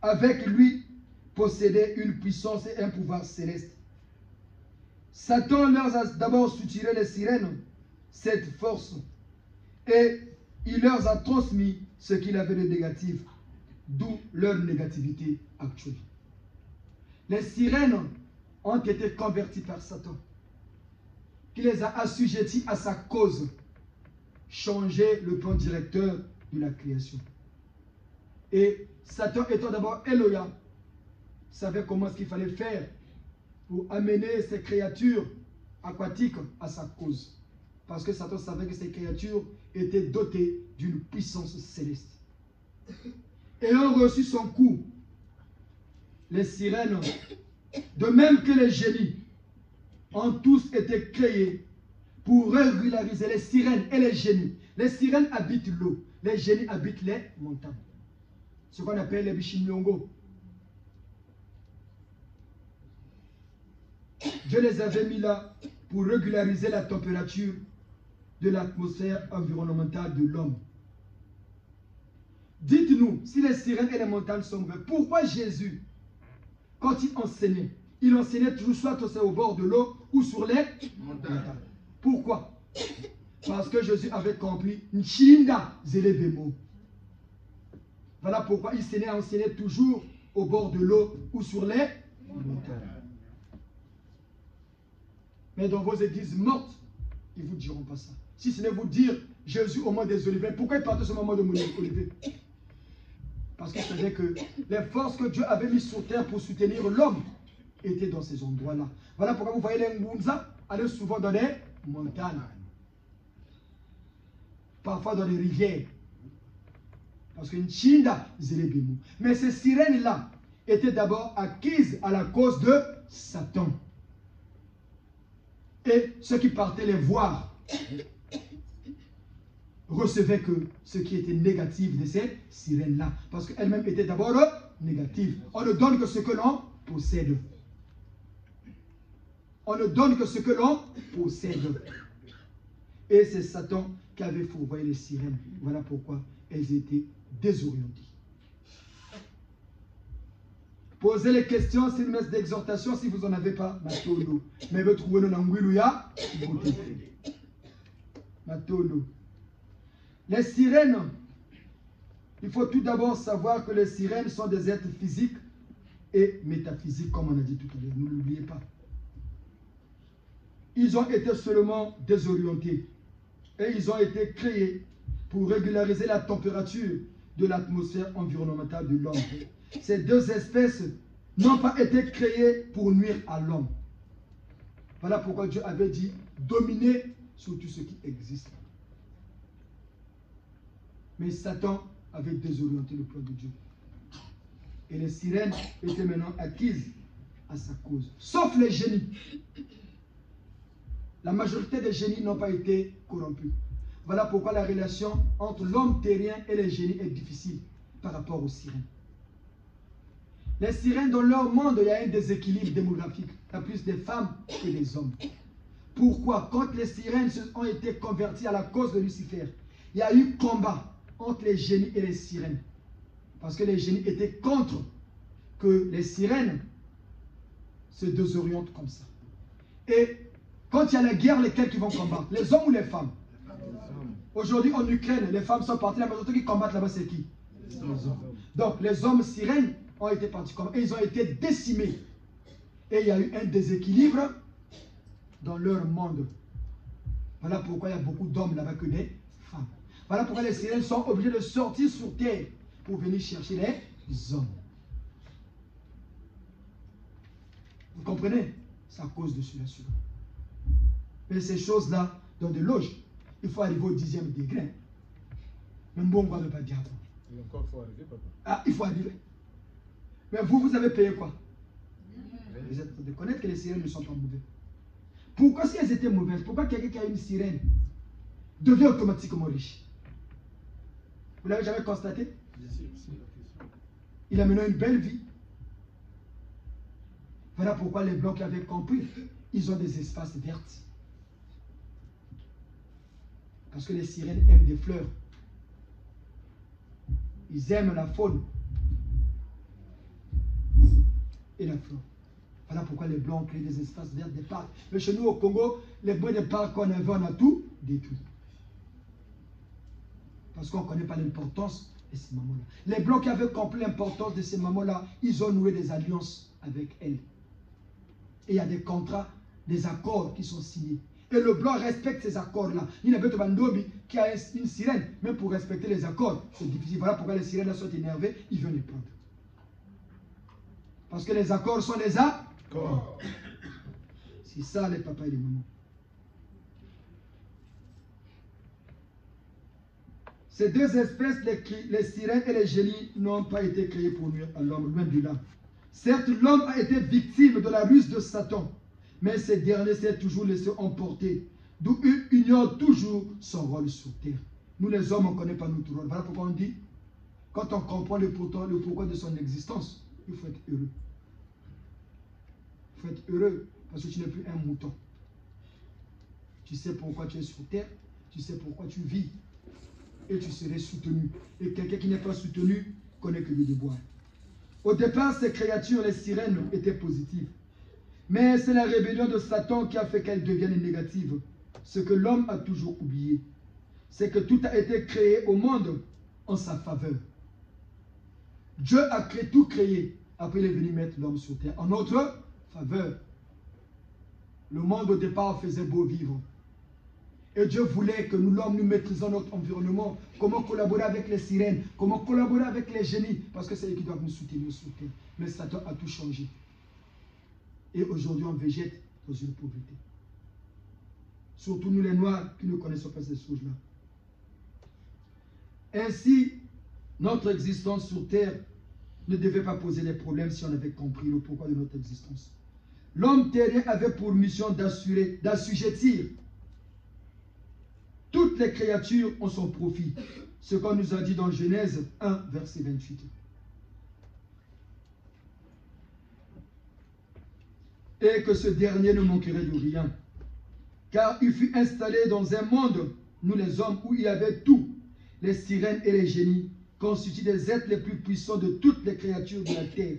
avec lui, possédaient une puissance et un pouvoir céleste. Satan leur a d'abord soutiré les sirènes, cette force, et il leur a transmis ce qu'il avait de négatif, d'où leur négativité actuelle. Les sirènes ont été converties par Satan, qui les a assujettis à sa cause, changer le plan directeur de la création. Et Satan étant d'abord Elohim, savait comment est-ce qu'il fallait faire pour amener ces créatures aquatiques à sa cause. Parce que Satan savait que ces créatures étaient dotées d'une puissance céleste. Ayant reçu son coup, les sirènes, de même que les génies, ont tous été créés pour régulariser les sirènes et les génies. Les sirènes habitent l'eau, les génies habitent les montagnes. Ce qu'on appelle les Bishinyongo. Dieu les avait mis là pour régulariser la température de l'atmosphère environnementale de l'homme. Dites-nous, si les sirènes et les montagnes sont vraies, pourquoi Jésus, quand il enseignait toujours soit au bord de l'eau ou sur les montagnes? Pourquoi? Parce que Jésus avait compris Nchinda Zelebemo. Voilà pourquoi il enseignait toujours au bord de l'eau ou sur les montagnes. Mais dans vos églises mortes, ils ne vous diront pas ça. Si ce n'est vous dire Jésus au mont des Oliviers, pourquoi il partait seulement au mont des Oliviers? Parce qu'il savait que les forces que Dieu avait mises sur terre pour soutenir l'homme étaient dans ces endroits-là. Voilà pourquoi vous voyez les Ngunza aller souvent dans les montagnes. Parfois dans les rivières. Parce que Nchinda Zelebemu. Mais ces sirènes-là étaient d'abord acquises à la cause de Satan. Et ceux qui partaient les voir recevaient que ce qui était négatif de ces sirènes-là. Parce qu'elles-mêmes étaient d'abord négatives. On ne donne que ce que l'on possède. On ne donne que ce que l'on possède. Et c'est Satan qui avait fourvoyé les sirènes. Voilà pourquoi elles étaient désorientées. Posez les questions, c'est une messe d'exhortation. Si vous n'en avez pas, Matono. Mais vous trouvez dans Anguilouya, Matono. Les sirènes, il faut tout d'abord savoir que les sirènes sont des êtres physiques et métaphysiques, comme on a dit tout à l'heure. Ne l'oubliez pas. Ils ont été seulement désorientés et ils ont été créés pour régulariser la température de l'atmosphère environnementale de l'homme. Ces deux espèces n'ont pas été créées pour nuire à l'homme. Voilà pourquoi Dieu avait dit dominer sur tout ce qui existe. Mais Satan avait désorienté le plan de Dieu. Et les sirènes étaient maintenant acquises à sa cause. Sauf les génies. La majorité des génies n'ont pas été corrompus. Voilà pourquoi la relation entre l'homme terrien et les génies est difficile par rapport aux sirènes. Les sirènes, dans leur monde, il y a un déséquilibre démographique. Il y a plus de femmes que des hommes. Pourquoi? Quand les sirènes ont été converties à la cause de Lucifer, il y a eu combat entre les génies et les sirènes. Parce que les génies étaient contre que les sirènes se désorientent comme ça. Et quand il y a la guerre, lesquels qui vont combattre? Les hommes ou les femmes? Aujourd'hui, en Ukraine, les femmes sont parties. La majorité qui combattent là-bas, c'est qui? Les hommes. Donc, les hommes sirènes ont été partis comme et ils ont été décimés. Et il y a eu un déséquilibre dans leur monde. Voilà pourquoi il y a beaucoup d'hommes là-bas que des femmes. Voilà pourquoi les sirènes sont obligés de sortir sur terre pour venir chercher les hommes. Vous comprenez? C'est à cause de cela. Mais ces choses-là, dans des loges, il faut arriver au 10e degré. Même bon, on ne va pas dire avant. Et encore, il faut arriver, papa. Ah, il faut arriver. Mais vous avez payé quoi? Vous êtes de connaître que les sirènes ne sont pas mauvaises. Pourquoi si elles étaient mauvaises? Pourquoi quelqu'un qui a une sirène devient automatiquement riche? Vous l'avez jamais constaté? Il a mené une belle vie. Voilà pourquoi les blancs qui avaient compris, ils ont des espaces verts. Parce que les sirènes aiment des fleurs. Ils aiment la faune. et la flore. Voilà pourquoi les Blancs ont créé des espaces verts, des parcs. Mais chez nous au Congo, les moyens de parcs qu'on avait, on a tout détruit. Parce qu'on ne connaît pas l'importance de ces mamans-là. Les Blancs qui avaient compris l'importance de ces mamans-là, ils ont noué des alliances avec elles. Et il y a des contrats, des accords qui sont signés. Et le Blanc respecte ces accords-là. Il y a Bandobi qui a une sirène, même pour respecter les accords, c'est difficile. Voilà pourquoi les sirènes sont énervées, ils viennent les prendre. Parce que les accords sont des accords. C'est ça les papas et les mamans. Ces deux espèces, les sirènes et les génies, n'ont pas été créées pour nuire à l'homme, loin de là. Certes, l'homme a été victime de la ruse de Satan, mais ces derniers s'est toujours laissé emporter, d'où il ignore toujours son rôle sur terre. Nous les hommes, on ne connaît pas notre rôle. Voilà pourquoi on dit, quand on comprend le pourquoi de son existence, il faut être heureux. Il faut être heureux parce que tu n'es plus un mouton. Tu sais pourquoi tu es sur terre, tu sais pourquoi tu vis. Et tu serais soutenu. Et quelqu'un qui n'est pas soutenu connaît que de boire. Au départ, ces créatures, les sirènes, étaient positives. Mais c'est la rébellion de Satan qui a fait qu'elles deviennent négatives. Ce que l'homme a toujours oublié, c'est que tout a été créé au monde en sa faveur. Dieu a tout créé. Après, il est venu mettre l'homme sur terre en notre faveur. Le monde au départ faisait beau vivre. Et Dieu voulait que nous, l'homme, nous maîtrisons notre environnement. Comment collaborer avec les sirènes, comment collaborer avec les génies. Parce que c'est eux qui doivent nous soutenir sur terre. Mais Satan a tout changé. Et aujourd'hui, on végète dans une pauvreté. Surtout nous les Noirs qui ne connaissons pas ces choses-là. Ainsi, notre existence sur terre ne devait pas poser des problèmes si on avait compris le pourquoi de notre existence. L'homme terrien avait pour mission d'assujettir toutes les créatures en son profit. Ce qu'on nous a dit dans Genèse 1, verset 28. Et que ce dernier ne manquerait de rien. Car il fut installé dans un monde, nous les hommes, où il y avait tout. Les sirènes et les génies constituent des êtres les plus puissants de toutes les créatures de la terre.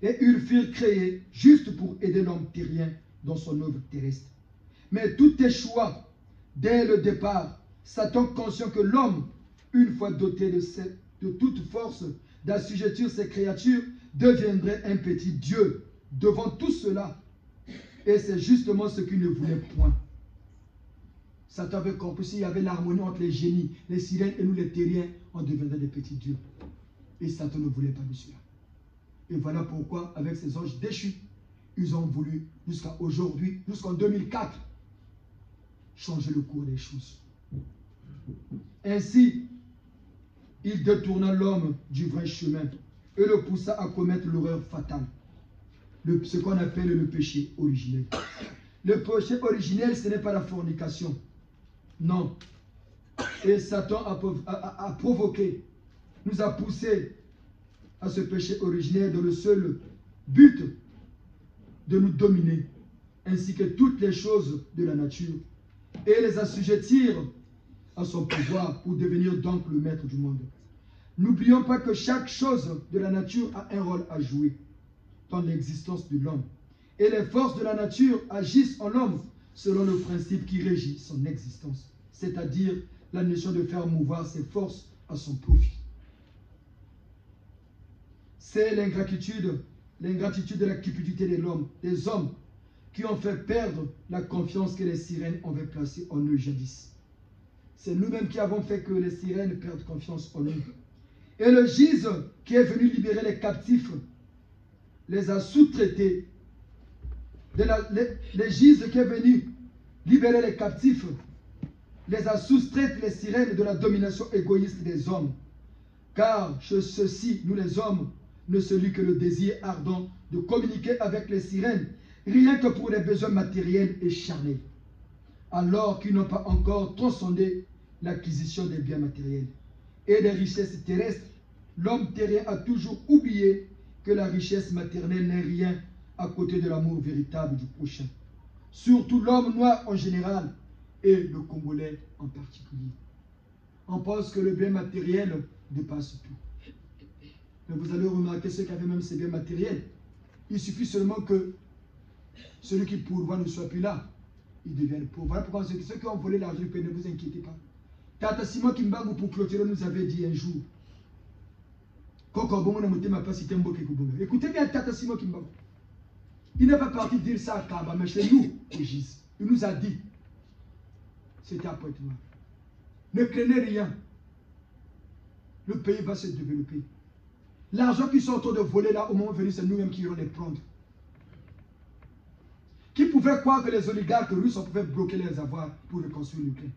Et ils furent créés juste pour aider l'homme terrien dans son œuvre terrestre. Mais tout échoua. Dès le départ, Satan, conscient que l'homme, une fois doté de toute force d'assujettir ses créatures, deviendrait un petit Dieu devant tout cela. Et c'est justement ce qu'il ne voulait point. Satan avait compris, s'il y avait l'harmonie entre les génies, les sirènes et nous les terriens, on deviendrait des petits dieux. Et Satan ne voulait pas de cela. Et voilà pourquoi, avec ces anges déchus, ils ont voulu, jusqu'à aujourd'hui, jusqu'en 2004, changer le cours des choses. Ainsi, il détourna l'homme du vrai chemin et le poussa à commettre l'horreur fatale, ce qu'on appelle le péché originel. Le péché originel, ce n'est pas la fornication. Non. Et Satan a provoqué, nous a poussé à ce péché originel dans le seul but de nous dominer, ainsi que toutes les choses de la nature, et les assujettir à son pouvoir pour devenir donc le maître du monde. N'oublions pas que chaque chose de la nature a un rôle à jouer dans l'existence de l'homme. Et les forces de la nature agissent en l'homme selon le principe qui régit son existence, c'est-à-dire la notion de faire mouvoir ses forces à son profit. C'est l'ingratitude de la cupidité de l'homme, des hommes, qui ont fait perdre la confiance que les sirènes avaient placée en eux jadis. C'est nous-mêmes qui avons fait que les sirènes perdent confiance en nous. Et le Gise qui est venu libérer les captifs les a sous-traités. Le Gise qui est venu libérer les captifs les a soustraites les sirènes de la domination égoïste des hommes. Car chez ceux-ci, nous les hommes, ne se lit que le désir ardent de communiquer avec les sirènes, rien que pour les besoins matériels et charnels, alors qu'ils n'ont pas encore transcendé l'acquisition des biens matériels et des richesses terrestres. L'homme terrien a toujours oublié que la richesse matérielle n'est rien à côté de l'amour véritable du prochain. Surtout l'homme noir en général et le Congolais en particulier. On pense que le bien matériel dépasse tout. Mais vous allez remarquer ceux qui avaient même ces biens matériels, Il suffit seulement que celui qui pourvoit ne soit plus là. Il devient pauvre. Voilà pourquoi ceux qui ont volé l'argent du Père, ne vous inquiétez pas. Tata Simon Kimbangu pour clôturer nous avait dit un jour. Écoutez bien Tata Simon Kimbangu. Il n'est pas parti dire ça à Kaba, mais chez nous, au Gis. Il nous a dit. C'était à Pointe-Noire. Ne craignez rien. Le pays va se développer. L'argent qu'ils sont en train de voler là, au moment venu, c'est nous-mêmes qui irons les prendre. Qui pouvait croire que les oligarques russes pouvaient bloquer les avoirs pour reconstruire l'Ukraine?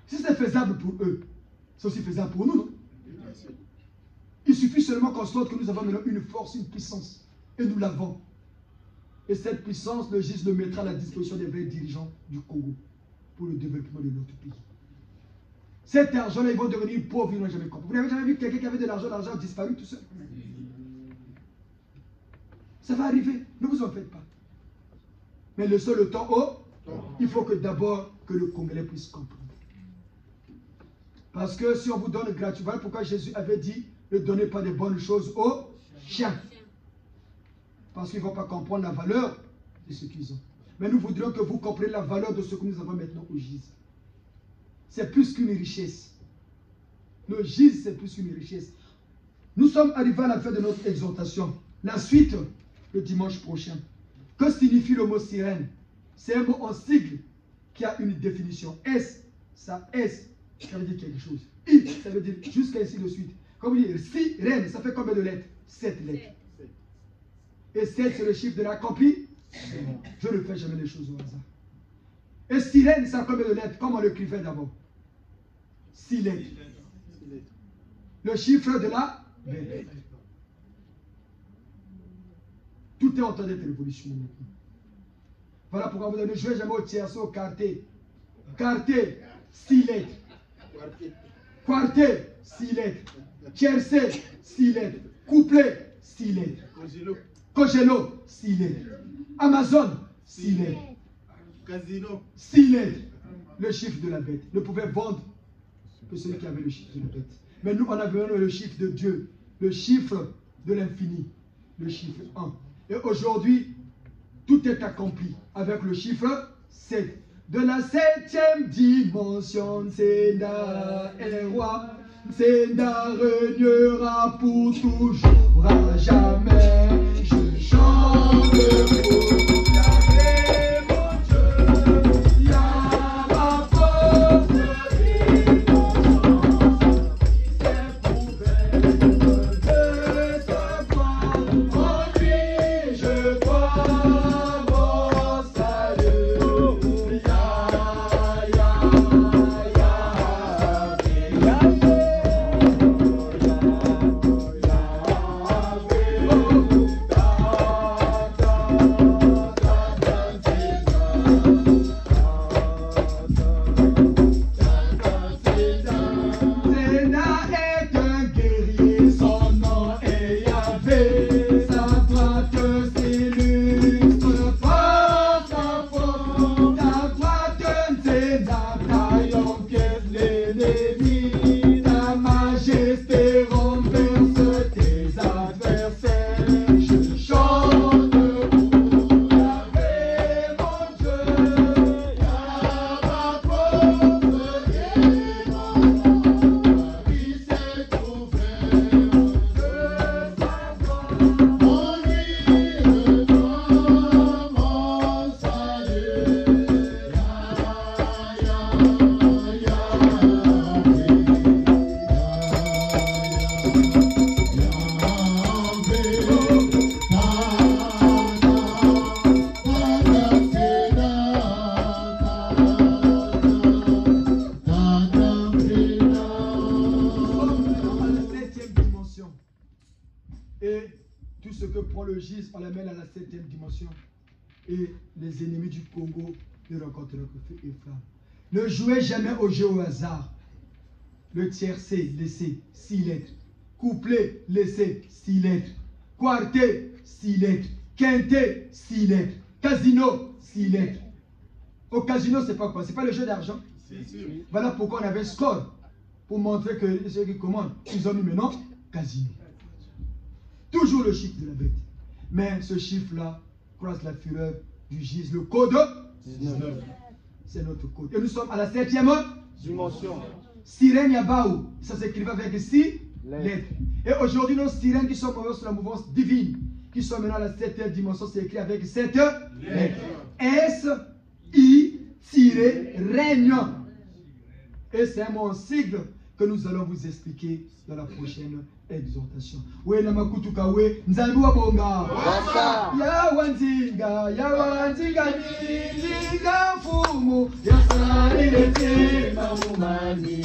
Si c'est faisable pour eux, c'est aussi faisable pour nous, non? Il suffit seulement qu'on sorte que nous avons maintenant une force, une puissance. Et nous l'avons. Et cette puissance, le GIS le mettra à la disposition des vrais dirigeants du Congo pour le développement de notre pays. Cet argent-là, ils vont devenir pauvres, ils n'ont jamais compris. Vous n'avez jamais vu quelqu'un qui avait de l'argent a disparu tout seul? Ça va arriver, ne vous en faites pas. Mais laissez le temps il faut que d'abord que le Congolais puisse comprendre. Parce que si on vous donne gratuitement, voilà pourquoi Jésus avait dit ne donnez pas de bonnes choses aux chiens. Parce qu'ils ne vont pas comprendre la valeur de ce qu'ils ont. Mais nous voudrions que vous compreniez la valeur de ce que nous avons maintenant au GIS. C'est plus qu'une richesse. Le GIS, c'est plus qu'une richesse. Nous sommes arrivés à la fin de notre exhortation. La suite, le dimanche prochain. Que signifie le mot sirène? C'est un mot en sigle qui a une définition. S, ça veut dire quelque chose. I, ça veut dire jusqu'à ainsi de suite. Comme vous dites, sirène, ça fait combien de lettres? 7 lettres. Et 7, c'est le chiffre de la copie. Je ne fais jamais les choses au hasard. Et sirène, ça a combien de lettres? Comment on l'écrivait d'abord? 6 lettres. Le chiffre de la bête. Tout est en train d'être révolution maintenant. Voilà pourquoi vous ne jouez jamais au tiercé, au quarté. Quarté, 6 lettres. Quarté, 6 lettres. Tiercé, 6 lettres. Couplet, 6 lettres. Cogelo, 6 lettres. Amazon, 6 lettres. Casino, 6 lettres. Le chiffre de la bête. Ne pouvait vendre que celui qui avait le chiffre de la bête. Mais nous, on avait le chiffre de Dieu. Le chiffre de l'infini. Le chiffre 1. Et aujourd'hui, tout est accompli avec le chiffre 7. De la 7e dimension, Senda est roi. Senda régnera pour toujours à jamais. Je chante pour Yahvé mon Dieu. Yahvé pauvre innocence. C'est pour de sa gloire. En lui je crois mon salut. On l'amène à la 7e dimension et les ennemis du Congo ne rencontreront que feu et flamme. Ne jouez jamais au jeu au hasard. Le tiercé, laissez 6 lettres. Couplet, laissez 6 lettres. Quarté, 6 lettres. Quinté, 6 lettres. Casino, 6 lettres. Au casino, c'est pas quoi? C'est pas le jeu d'argent. Voilà pourquoi on avait un score. Pour montrer que ceux qui commandent, ils ont mis maintenant casino. Toujours le chiffre de la bête. Mais ce chiffre-là croise la fureur du gis. Le code 19. C'est notre code. Et nous sommes à la 7e Dimension. Sirène Yabaou. Ça s'écrivait avec 6 Lettres. lettres. Et aujourd'hui, nos sirènes qui sont montées sur la mouvance divine, qui sont maintenant à la 7e dimension, c'est écrit avec 7 lettres. S-I-règne. Et c'est un mot en sigle que nous allons vous expliquer dans la prochaine exhortation. We namakutuka we nzambi wa bonga. Ya wanzinga ninzinga fumu ya sari lete mamumani.